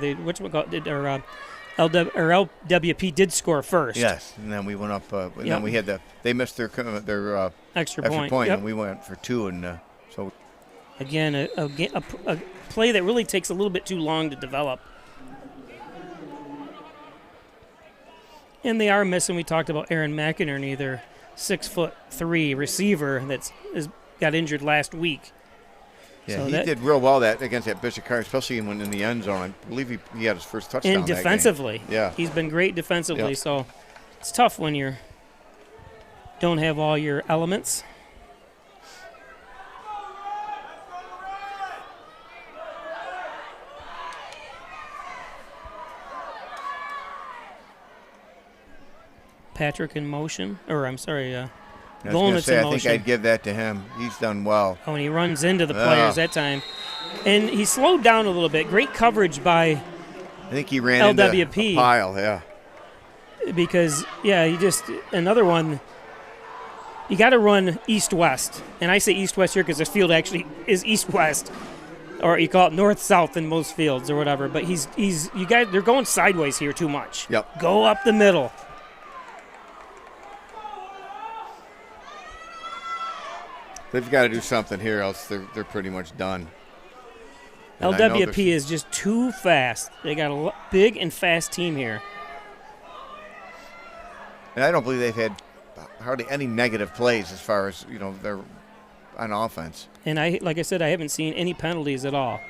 LWP did score first. Yes, and then we went up. And then we had they missed their extra point, and we went for 2, and so. Again, a play that really takes a little bit too long to develop. And they are missing. We talked about Aaron McInerney, their 6'3" receiver that's got injured last week. Yeah, so he did real well against that Bishop Carter, especially when in the end zone. I believe he had his first touchdown. And defensively, he's been great defensively. Yeah. So it's tough when you don't have all your elements. Patrick in motion, or I'm sorry, I think I'd give that to him. He's done well. Oh, and he runs into the players that time. And he slowed down a little bit. Great coverage by I think he ran LWP. Into a pile, yeah. Because, he just, another one, you got to run east-west. And I say east-west here because this field actually is east-west. Or you call it north-south in most fields or whatever. But they're going sideways here too much. Yep. Go up the middle. They've got to do something here, else they're pretty much done. And I know LWP is just too fast. They got a big and fast team here. And I don't believe they've had hardly any negative plays as far as, they're on offense. And like I said, I haven't seen any penalties at all.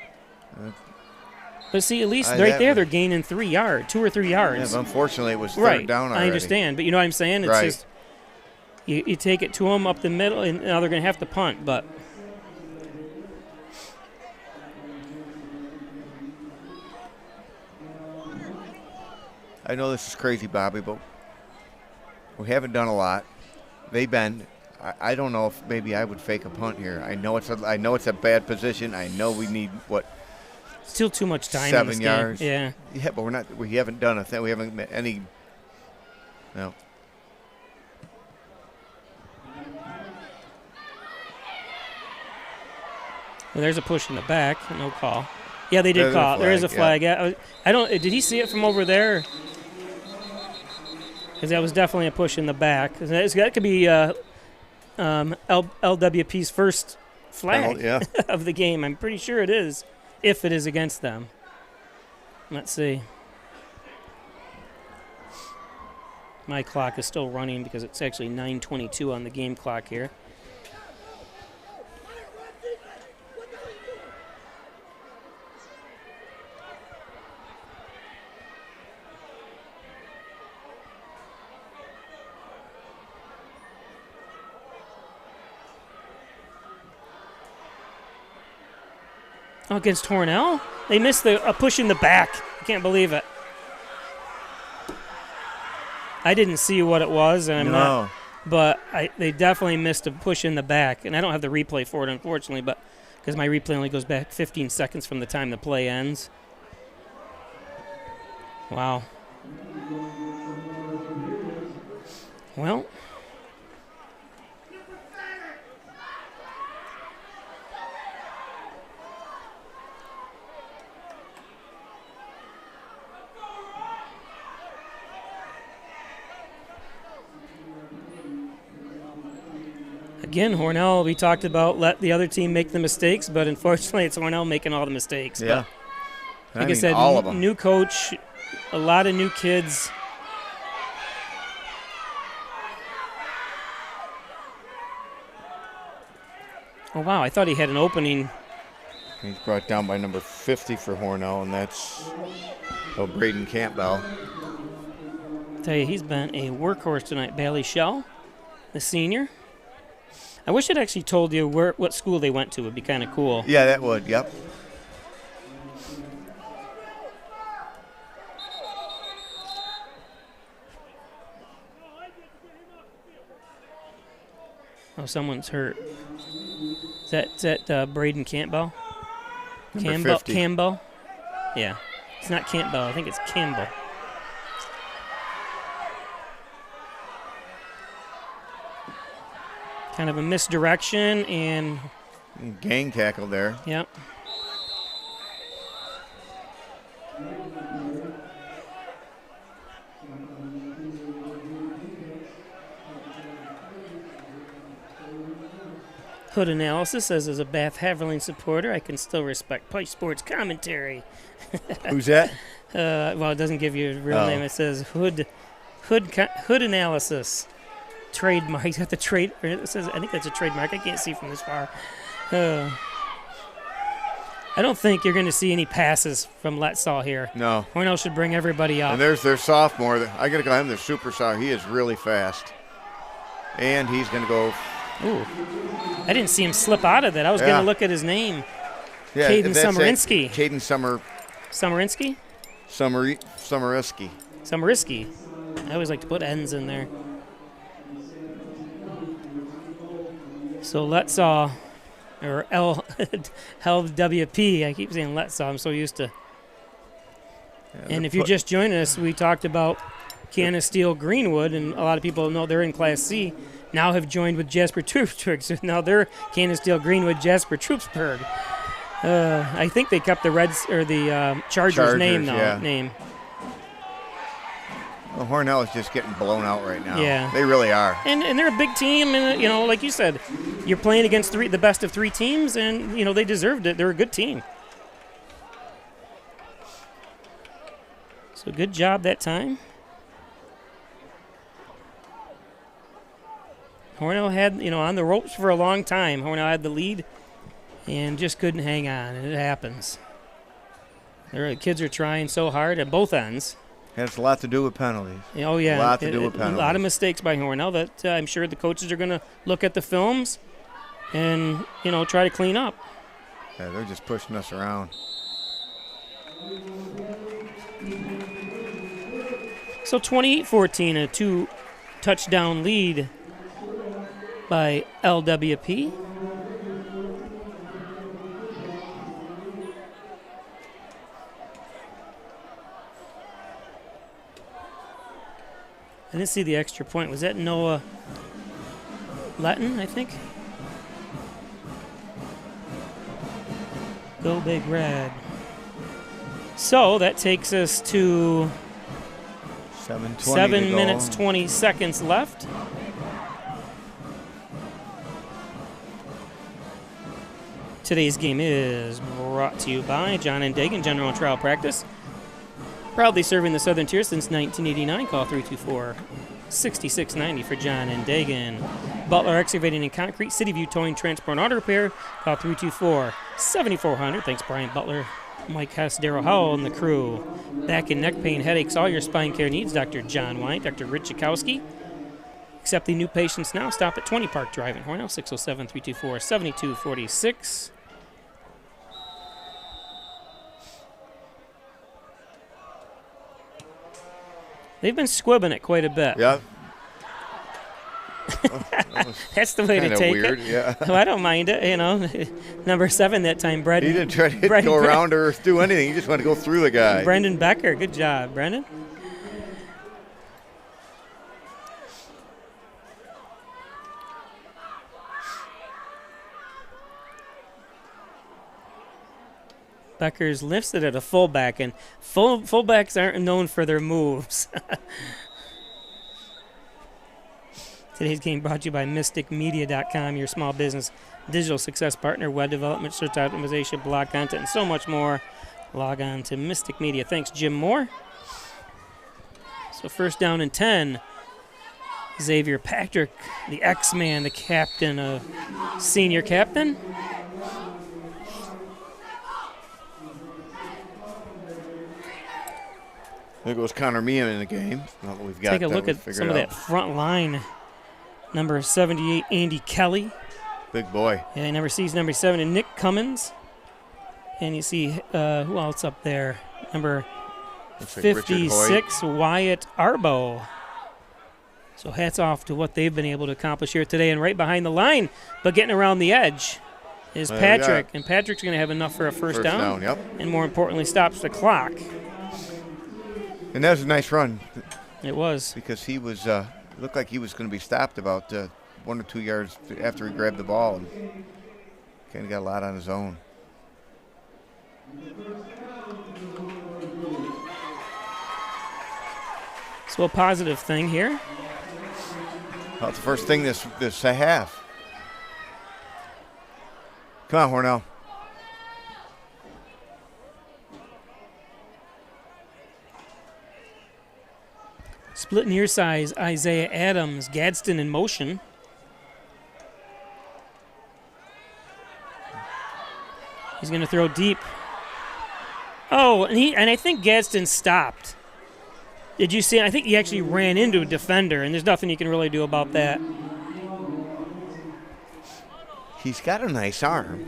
But see, at least they're gaining 3 yards, 2 or 3 yards. Yeah, but unfortunately, it was third down already. I understand, but you know what I'm saying? It's just you take it to them up the middle, and now they're going to have to punt. But I know this is crazy, Bobby, but we haven't done a lot. They've been. I don't know if maybe I would fake a punt here. I know it's a bad position. I know we need still too much time. 7 yards. Yeah. Yeah, but we haven't done a thing. We haven't met any. No. Well, there's a push in the back. No call. Yeah, they did call. There is a flag. Yeah. I don't. Did he see it from over there? Because that was definitely a push in the back. That could be LWP's first flag of the game. I'm pretty sure it is, if it is against them. Let's see. My clock is still running because it's actually 9:22 on the game clock here. Oh, against Hornell? They missed a push in the back. I can't believe it. I didn't see what it was, and I'm not. But they definitely missed a push in the back, and I don't have the replay for it, unfortunately, but because my replay only goes back 15 seconds from the time the play ends. Wow. Well. Again, Hornell, we talked about let the other team make the mistakes, but unfortunately it's Hornell making all the mistakes. Yeah. But like I said, all of them. New coach, a lot of new kids. Oh, wow, I thought he had an opening. He's brought down by number 50 for Hornell, and that's Braden Campbell. Tell you, he's been a workhorse tonight. Bailey Shell, the senior. I wish it actually told you what school they went to. It would be kind of cool. Yeah, that would. Yep. Oh, someone's hurt. Is that Braden Campbell? Number 50. Campbell? Yeah. It's not Campbell. I think it's Campbell. Kind of a misdirection and gang tackle there. Yep. Hood Analysis says, as a Bath Haverling supporter, I can still respect Pike Sports commentary. Who's that? Well, it doesn't give you a real name. It says Hood Analysis. Trademark. He's got the trade. It says, I think that's a trademark. I can't see from this far. I don't think you're going to see any passes from Letsaw here. No. Hornell should bring everybody up. And there's their sophomore. I got to call him their super sophomore. He is really fast. And he's going to go. Ooh. I didn't see him slip out of that. I was going to look at his name. Yeah, Caden Sumerinsky. Caden Sumerinsky? Sumerinsky. Sumerinsky. I always like to put N's in there. So Letsaw, or LWP, I keep saying Letsaw, I'm so used to. Yeah, and if you're just joining us, we talked about Canisteel Greenwood, and a lot of people know they're in Class C, now have joined with Jasper Troopsburg. So now they're Canisteel Greenwood, Jasper Troopsburg. I think they kept the Reds or the Chargers name now. Yeah. Name. Well, Hornell is just getting blown out right now. Yeah, they really are. And they're a big team, and like you said, you're playing against the best of three teams, and they deserved it. They're a good team. So good job that time. Hornell had, on the ropes for a long time. Hornell had the lead and just couldn't hang on, and it happens. The kids are trying so hard at both ends. Has a lot to do with penalties. Oh, yeah. A lot to do with penalties. A lot of mistakes by Hornell that I'm sure the coaches are going to look at the films and, try to clean up. Yeah, they're just pushing us around. So 28-14, a 2-touchdown lead by LWP. I didn't see the extra point. Was that Noah Letton, I think? Go Big Red. So that takes us to 7 minutes, 20 seconds left. Today's game is brought to you by John and Dagan General and Trial Practice. Proudly serving the Southern Tier since 1989. Call 324-6690 for John and Dagan. Butler Excavating and Concrete, City View Towing, Transport, and Auto Repair. Call 324-7400. Thanks, Brian Butler, Mike Hess, Darryl Howell, and the crew. Back and neck pain, headaches, all your spine care needs. Dr. John White, Dr. Rich Chakowski. Accepting new patients now. Stop at 20 Park Drive in Hornell, 607-324-7246. They've been squibbing it quite a bit. Yeah. That's the way to take weird, it. Yeah. Well, I don't mind it, Number 7 that time, Brendan. He didn't try to go around or do anything. He just wanted to go through the guy. Brendan Becker. Good job, Brendan. Becker's lifts it at a fullback, and fullbacks aren't known for their moves. Today's game brought to you by MysticMedia.com, your small business digital success partner, web development, search optimization, blog content, and so much more. Log on to Mystic Media. Thanks, Jim Moore. So first down and 10. Xavier Patrick, the X-Man, the captain, senior captain. There goes Connor Meehan in the game. Well, we've got Take a look at some of that front line. Number 78, Andy Kelly. Big boy. Yeah, number 7, and Nick Cummins. And you see who else up there? Number 56, Wyatt Arbo. So hats off to what they've been able to accomplish here today. And right behind the line, but getting around the edge, is Patrick. And Patrick's going to have enough for a first down. Yep. And more importantly, stops the clock. And that was a nice run. It was. Because he was, looked like he was going to be stopped about 1 or 2 yards after he grabbed the ball. And kind of got a lot on his own. So a positive thing here. Well, it's the first thing this half. Come on, Hornell. Split near size, Isaiah Adams, Gadsden in motion. He's going to throw deep. Oh, and I think Gadsden stopped. Did you see? I think he actually ran into a defender, and there's nothing you can really do about that. He's got a nice arm.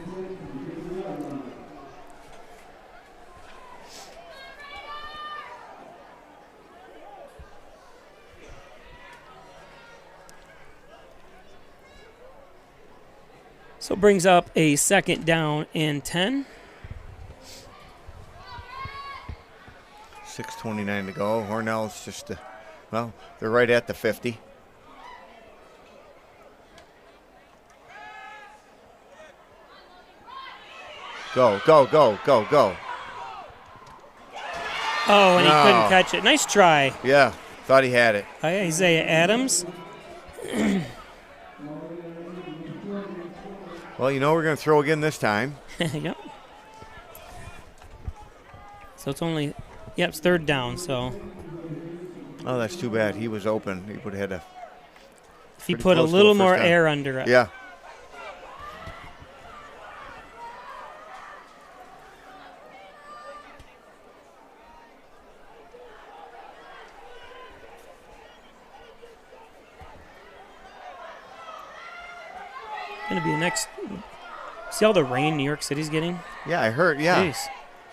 So it brings up a second down and 10. 6:29 to go. Hornell's just, well, they're right at the 50. Go, go, go, go, go. Oh, and he couldn't catch it. Nice try. Yeah, thought he had it. Isaiah Adams. Well, you know we're going to throw again this time. Yep. So it's only Yep, it's 3rd down, so. Oh, that's too bad. He was open. He would have had a. If he put a little more down. air under it. Yeah. Going to be the next. See all the rain New York City's getting? Yeah, I heard. Yeah. Jeez.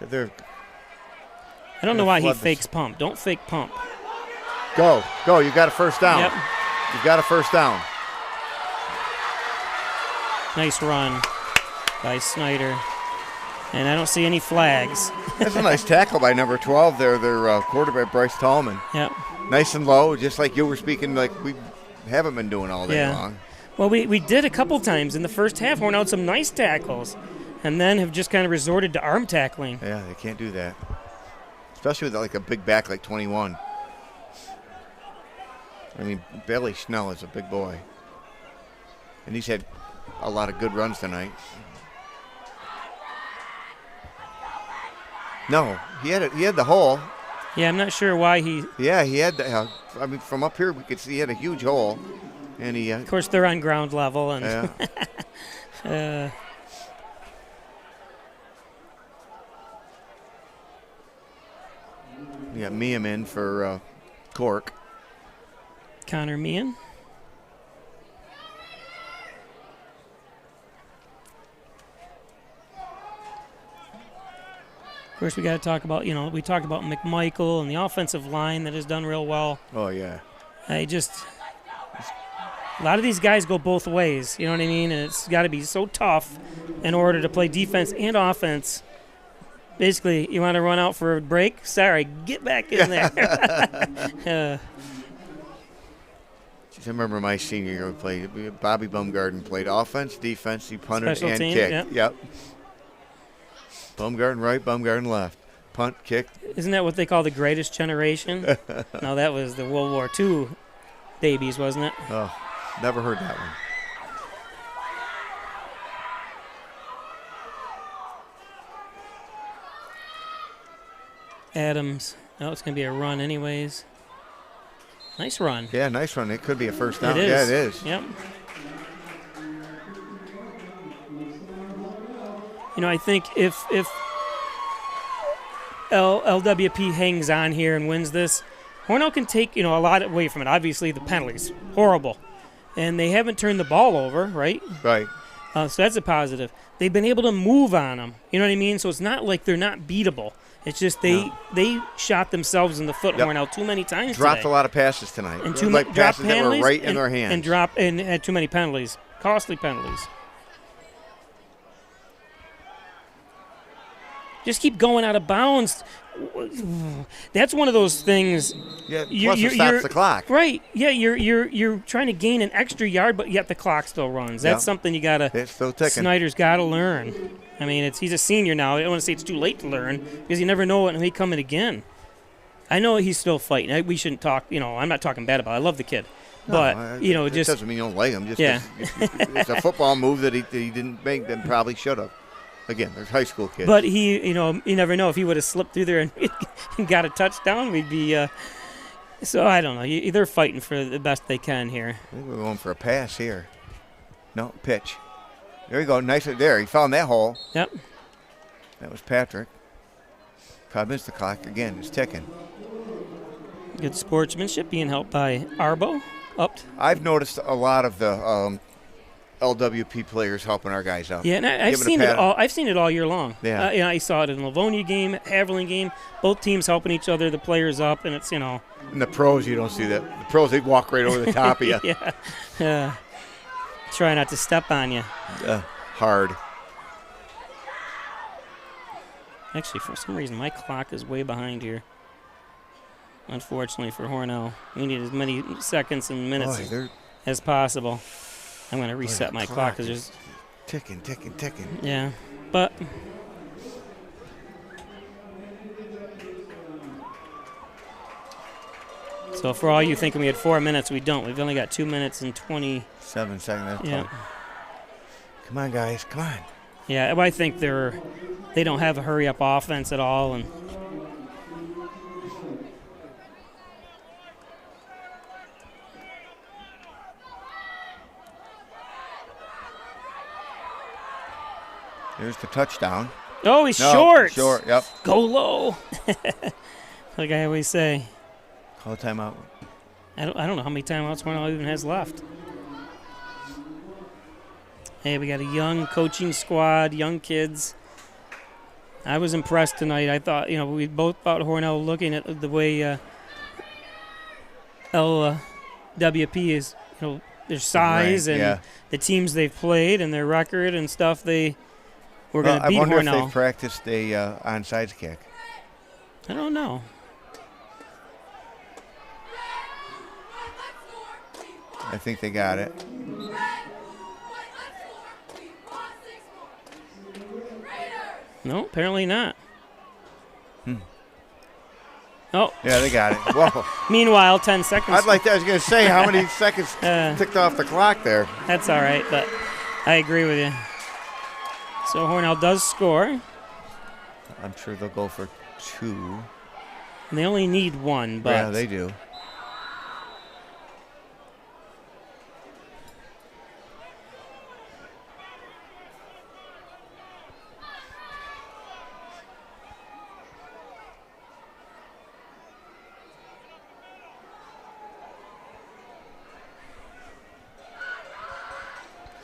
They're. I don't know why he fakes pump. Don't fake pump. Go. You got a first down. Yep. You got a first down. Nice run by Snyder. And I don't see any flags. That's a nice tackle by number 12 there, their quarterback, Bryce Tallman. Yep. Nice and low, just like you were speaking, like we haven't been doing all day long. Well, we did a couple times in the first half, horn out some nice tackles, and then have just kind of resorted to arm tackling. Yeah, they can't do that. Especially with like a big back like 21. I mean, Bailey Schnell is a big boy. And he's had a lot of good runs tonight. No, he had the hole. Yeah, I'm not sure why he. Yeah, he had the. I mean, from up here we could see he had a huge hole, and he. Of course, they're on ground level, and. Yeah. You got Meehan in for Cork. Connor Meehan. Of course, we got to talk about, we talked about McMichael and the offensive line that has done real well. Oh, yeah. A lot of these guys go both ways, you know what I mean? And it's got to be so tough in order to play defense and offense. Basically, you want to run out for a break? Sorry, get back in there. I remember my senior year we played. Bobby Baumgarten played offense, defense, he punted Special and team, kicked. Yep. Baumgarten right, Baumgarten left. Punt, kick. Isn't that what they call the greatest generation? No, that was the World War II babies, wasn't it? Oh, never heard that one. Adams. Oh, it's going to be a run anyways. Nice run. Yeah, nice run. It could be a first down. It is. Yeah, it is. Yep. I think if LWP hangs on here and wins this, Hornell can take, a lot away from it. Obviously, the penalties, horrible. And they haven't turned the ball over, right? Right. So that's a positive. They've been able to move on them. You know what I mean? So it's not like they're not beatable. It's just they shot themselves in the foot, Hornell, too many times Dropped today. a lot of passes tonight. And like passes that were right in their hands. And had too many penalties, costly penalties. Just keep going out of bounds. That's one of those things. Yeah, plus it stops the clock. Right. Yeah, you're trying to gain an extra yard, but yet the clock still runs. That's something you gotta. It's still ticking. Snyder's got to learn. I mean, he's a senior now. I don't want to say it's too late to learn because you never know when he's coming again. I know he's still fighting. We shouldn't talk. I'm not talking bad about it. I love the kid. But, it just doesn't mean you don't like him. Just yeah. It's a football move that he didn't make, then probably should have. Again, there's high school kids. But you never know if he would have slipped through there and got a touchdown. We'd be. So I don't know. They're fighting for the best they can here. I think we're going for a pass here. No, pitch. There you go. Nice there. He found that hole. Yep. That was Patrick. 5 minutes the clock. Again, it's ticking. Good sportsmanship being helped by Arbo. I've noticed a lot of the LWP players helping our guys out. Yeah, and I've seen it all. I've seen it all year long. Yeah. I saw it in the Livonia game, Haviland game. Both teams helping each other, the players up, and it's In the pros, you don't see that. The pros, they walk right over the top of you. Yeah. Try not to step on you. Hard. Actually, for some reason, my clock is way behind here. Unfortunately for Hornell, we need as many seconds and minutes as possible. I'm going to reset my clock because there's ticking. Yeah, but so for all you thinking we had 4 minutes, we don't. We've only got 2 minutes and 27 seconds. Yeah. Come on, guys. Come on. Yeah, I think they don't have a hurry up offense at all, and There's the touchdown. Oh, he's No, short. Short, yep. Go low. Like I always say. Call timeout. I don't know how many timeouts Hornell even has left. Hey, we got a young coaching squad, young kids. I was impressed tonight. I thought, we both thought Hornell, looking at the way LWP is, their size and the teams they've played and their record and stuff, they were going to beat I wonder Hornell. if they've practiced a onside kick. I don't know. I think they got it. No, apparently not. Oh. Yeah, they got it. Whoa. Meanwhile, 10 seconds. I was going to say, how many seconds ticked off the clock there? That's all right, but I agree with you. So Hornell does score. I'm sure they'll go for 2. And they only need 1, but yeah, they do.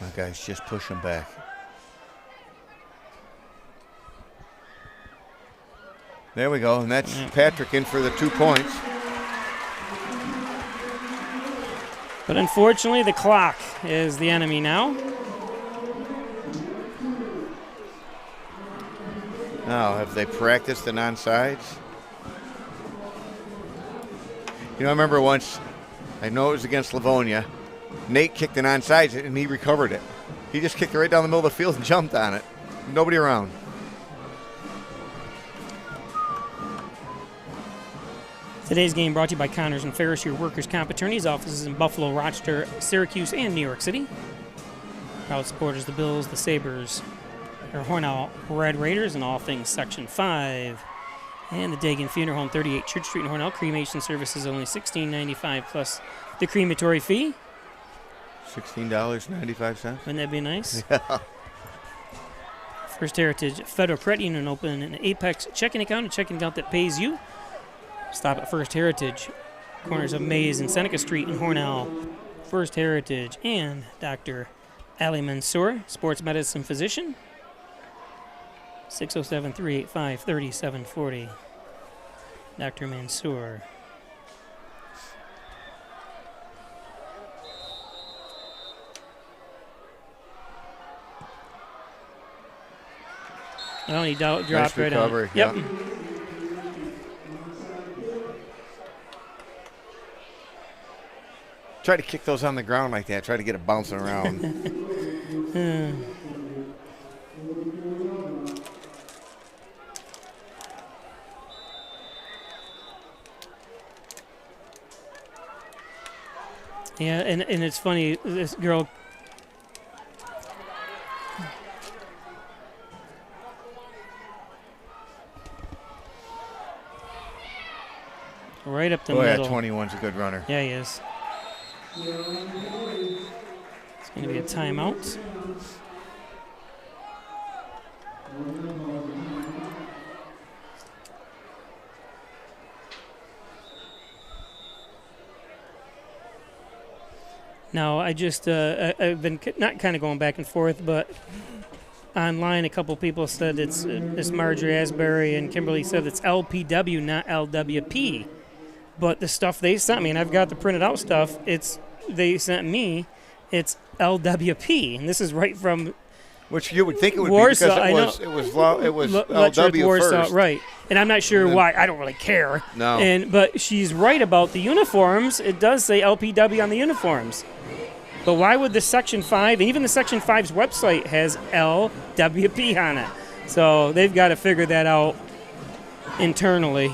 My guys just push him back. There we go, and that's Patrick in for the 2 points. But unfortunately, the clock is the enemy now. Now, have they practiced the non-sides? I remember once, I know it was against Livonia, Nate kicked an onside and he recovered it. He just kicked it right down the middle of the field and jumped on it. Nobody around. Today's game brought to you by Connors and Ferris, your workers' comp attorneys. Offices in Buffalo, Rochester, Syracuse, and New York City. Proud supporters, the Bills, the Sabres, our Hornell Red Raiders, and all things Section 5. And the Dagan Funeral Home, 38 Church Street in Hornell. Cremation services only $16.95 plus the crematory fee. $16.95. Wouldn't that be nice? Yeah. First Heritage Federal Credit Union open an Apex checking account, a checking account that pays you. Stop at First Heritage, corners of Mays and Seneca Street in Hornell. First Heritage and Dr. Ali Mansour, sports medicine physician. 607-385-3740. Dr. Mansour. Oh, he dropped Nice right recovery, on. Yep. yeah. Try to kick those on the ground like that. Try to get it bouncing around. Yeah, and it's funny, this girl. Right up the middle. Yeah, 21's a good runner. Yeah, he is. It's going to be a timeout. Now, I just, I've been not kind of going back and forth, but online a couple people said it's Marjorie Asbury and Kimberly said it's LPW, not LWP. But the stuff they sent me, and I've got the printed out stuff, they sent me, it's LWP, and this is right from which you would think it would Warsaw, be because it was LW Warsaw, first. right? And I'm not sure why. I don't really care. No. But she's right about the uniforms. It does say LPW on the uniforms. But why would the Section 5, and even the Section 5's website has LWP on it? So they've got to figure that out internally.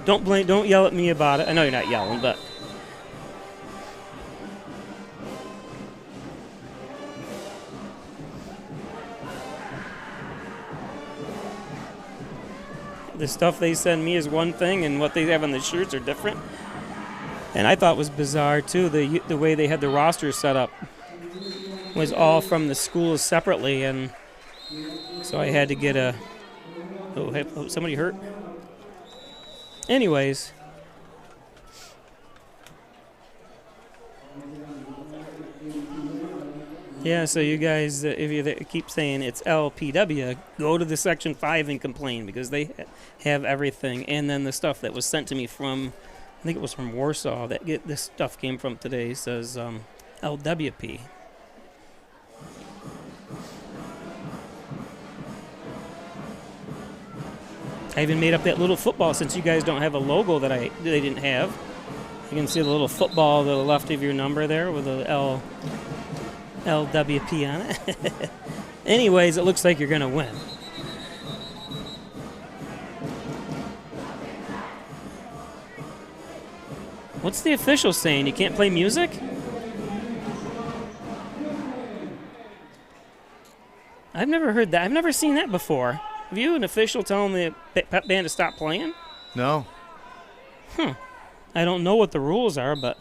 Don't yell at me about it. I know you're not yelling, but the stuff they send me is one thing, and what they have on the shirts are different. And I thought it was bizarre too. The way they had the roster set up was all from the schools separately, and So I had to get a. Oh, somebody hurt? Anyways. Yeah, so you guys, if you keep saying it's LPW, go to the Section 5 and complain because they have everything. And then the stuff that was sent to me from, I think it was from Warsaw, this stuff came from today, says LWP. I even made up that little football since you guys don't have a logo that they didn't have. You can see the little football to the left of your number there with a LWP on it. Anyways, it looks like you're going to win. What's the official saying? You can't play music? I've never heard that. I've never seen that before. Have you, an official, telling the pep band to stop playing? No. I don't know what the rules are, but...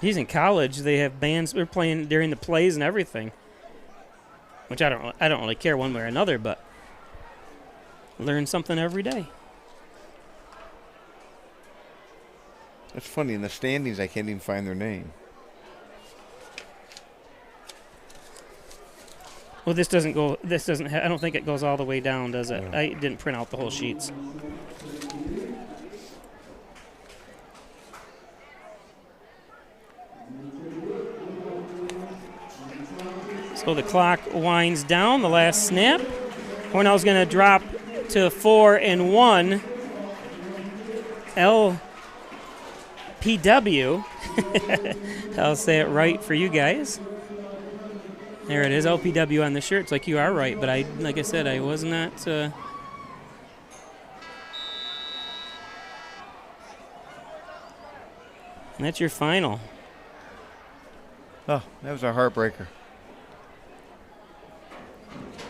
He's in college. They have bands. They're playing during the plays and everything. Which I don't really care one way or another, but learn something every day. That's funny. In the standings, I can't even find their name. Well, this doesn't go. This doesn't. I don't think it goes all the way down, does it? No. I didn't print out the whole sheets. So the clock winds down. The last snap. Hornell's going to drop to 4-1. LPW. I'll say it right for you guys. There it is, LPW on the shirt. It's like you are right, but like I said, I was not. And that's your final. Oh, that was a heartbreaker.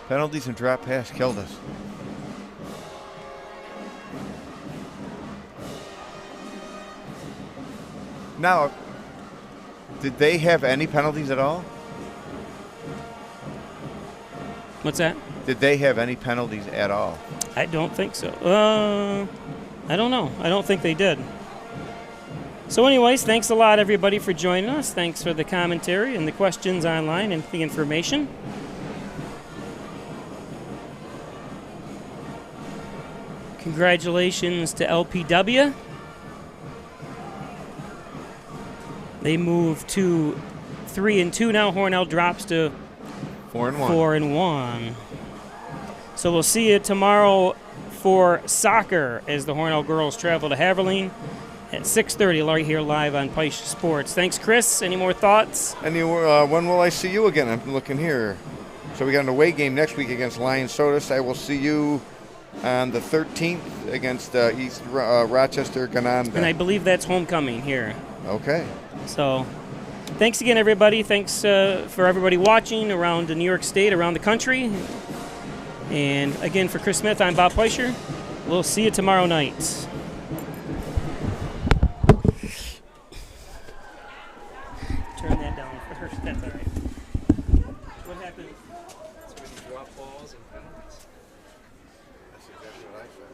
Penalties and drop pass killed us. Now, did they have any penalties at all? What's that? Did they have any penalties at all? I don't think so. I don't know. I don't think they did. So anyways, thanks a lot, everybody, for joining us. Thanks for the commentary and the questions online and the information. Congratulations to LPW. They move to 3-2 now. Hornell drops to 4-1. 4-1. So we'll see you tomorrow for soccer as the Hornell girls travel to Haverleen at 6:30 right here live on Peisch Sports. Thanks, Chris. Any more thoughts? When will I see you again? I'm looking here. So we got an away game next week against Lions Sodas. I will see you on the 13th against East Rochester Gananda. And I believe that's homecoming here. Okay. So thanks again, everybody. Thanks for everybody watching around the New York State, around the country. And again, for Chris Smith, I'm Bob Peischer. We'll see you tomorrow night. Turn that down first. That's all right. What happened? That's when you drop balls and penalties. That's exactly what I said.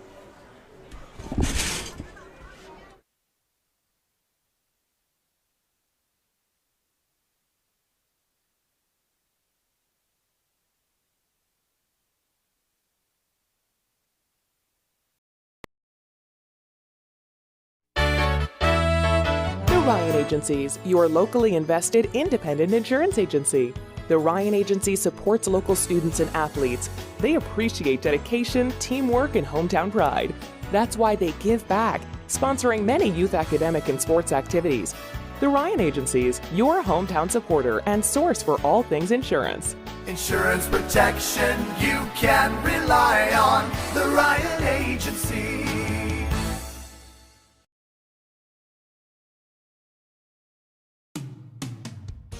Ryan Agencies, your locally invested independent insurance agency. The Ryan Agency supports local students and athletes. They appreciate dedication, teamwork, and hometown pride. That's why they give back, sponsoring many youth academic and sports activities. The Ryan Agencies, your hometown supporter and source for all things insurance. Insurance protection you can rely on. The Ryan Agency.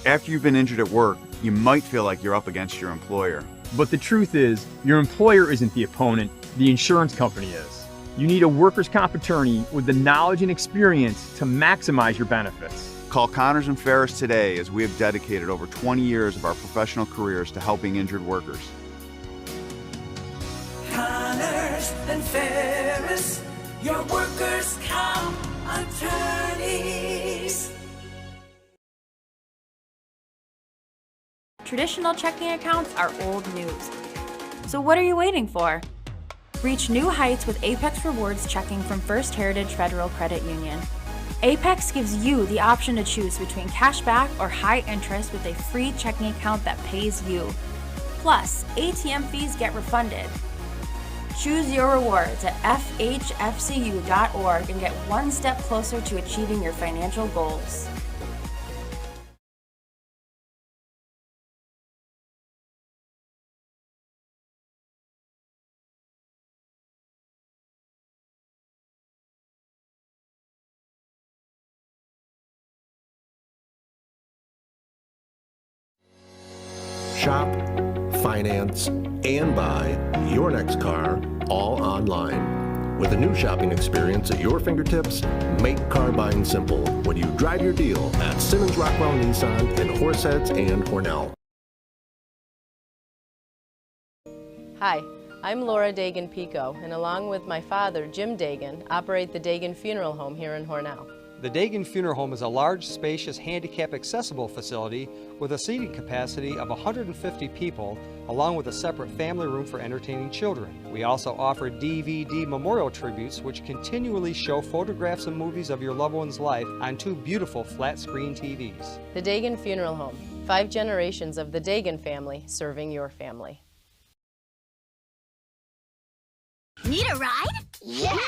After you've been injured at work, you might feel like you're up against your employer. But the truth is, your employer isn't the opponent, the insurance company is. You need a workers' comp attorney with the knowledge and experience to maximize your benefits. Call Connors and Ferris today as we have dedicated over 20 years of our professional careers to helping injured workers. Connors and Ferris, your workers' comp attorneys. Traditional checking accounts are old news. So what are you waiting for? Reach new heights with Apex Rewards checking from First Heritage Federal Credit Union. Apex gives you the option to choose between cash back or high interest with a free checking account that pays you. Plus, ATM fees get refunded. Choose your rewards at fhfcu.org and get one step closer to achieving your financial goals. Shop, finance, and buy your next car all online. With a new shopping experience at your fingertips, make car buying simple when you drive your deal at Simmons Rockwell Nissan in Horseheads and Hornell. Hi, I'm Laura Dagan-Pico, and along with my father, Jim Dagan, operate the Dagan Funeral Home here in Hornell. The Dagan Funeral Home is a large, spacious, handicap-accessible facility with a seating capacity of 150 people, along with a separate family room for entertaining children. We also offer DVD memorial tributes, which continually show photographs and movies of your loved one's life on 2 beautiful flat-screen TVs. The Dagan Funeral Home, 5 generations of the Dagan family serving your family. Need a ride? Yeah!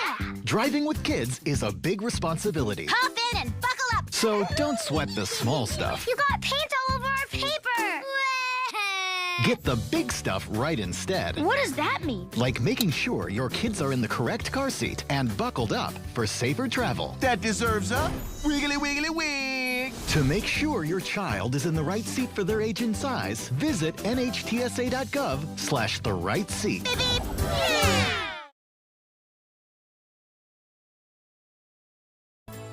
Driving with kids is a big responsibility. Hop in and buckle up! So don't sweat the small stuff. You got paint all over our paper! Get the big stuff right instead. What does that mean? Like making sure your kids are in the correct car seat and buckled up for safer travel. That deserves a wiggly wiggly wig. To make sure your child is in the right seat for their age and size, visit nhtsa.gov/the-right-seat. Beep, beep. Yeah!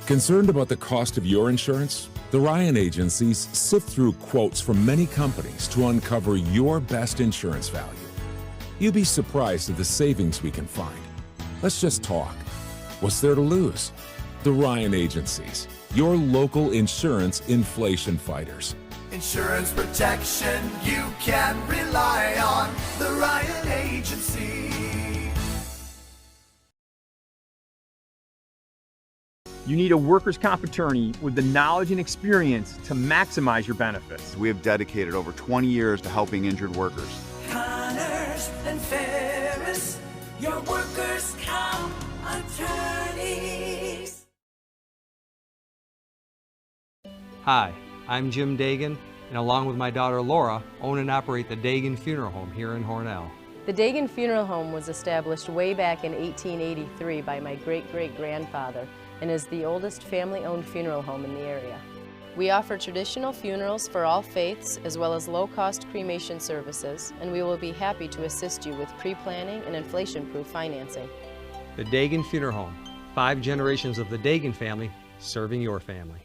Concerned about the cost of your insurance? The Ryan agencies sift through quotes from many companies to uncover your best insurance value. You'd be surprised at the savings we can find. Let's just talk. What's there to lose? The Ryan agencies, your local insurance inflation fighters. Insurance protection you can rely on. The Ryan Agency. You need a workers' comp attorney with the knowledge and experience to maximize your benefits. We have dedicated over 20 years to helping injured workers. Connors and Ferris, your workers' comp attorneys. Hi, I'm Jim Dagan, and along with my daughter Laura, own and operate the Dagan Funeral Home here in Hornell. The Dagan Funeral Home was established way back in 1883 by my great-great-grandfather and is the oldest family-owned funeral home in the area. We offer traditional funerals for all faiths as well as low-cost cremation services, and we will be happy to assist you with pre-planning and inflation-proof financing. The Dagan Funeral Home, 5 generations of the Dagan family serving your family.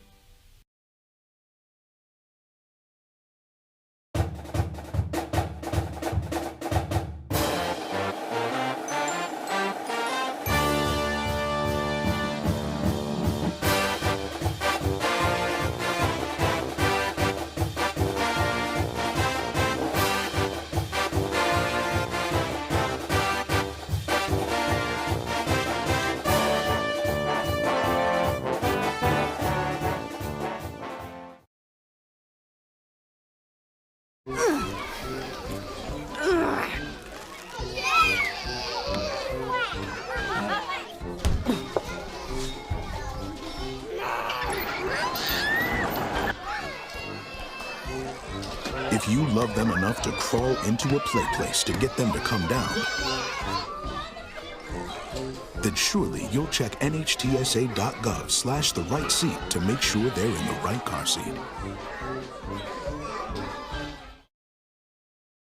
If you love them enough to crawl into a play place to get them to come down, then surely you'll check nhtsa.gov/the-right-seat to make sure they're in the right car seat.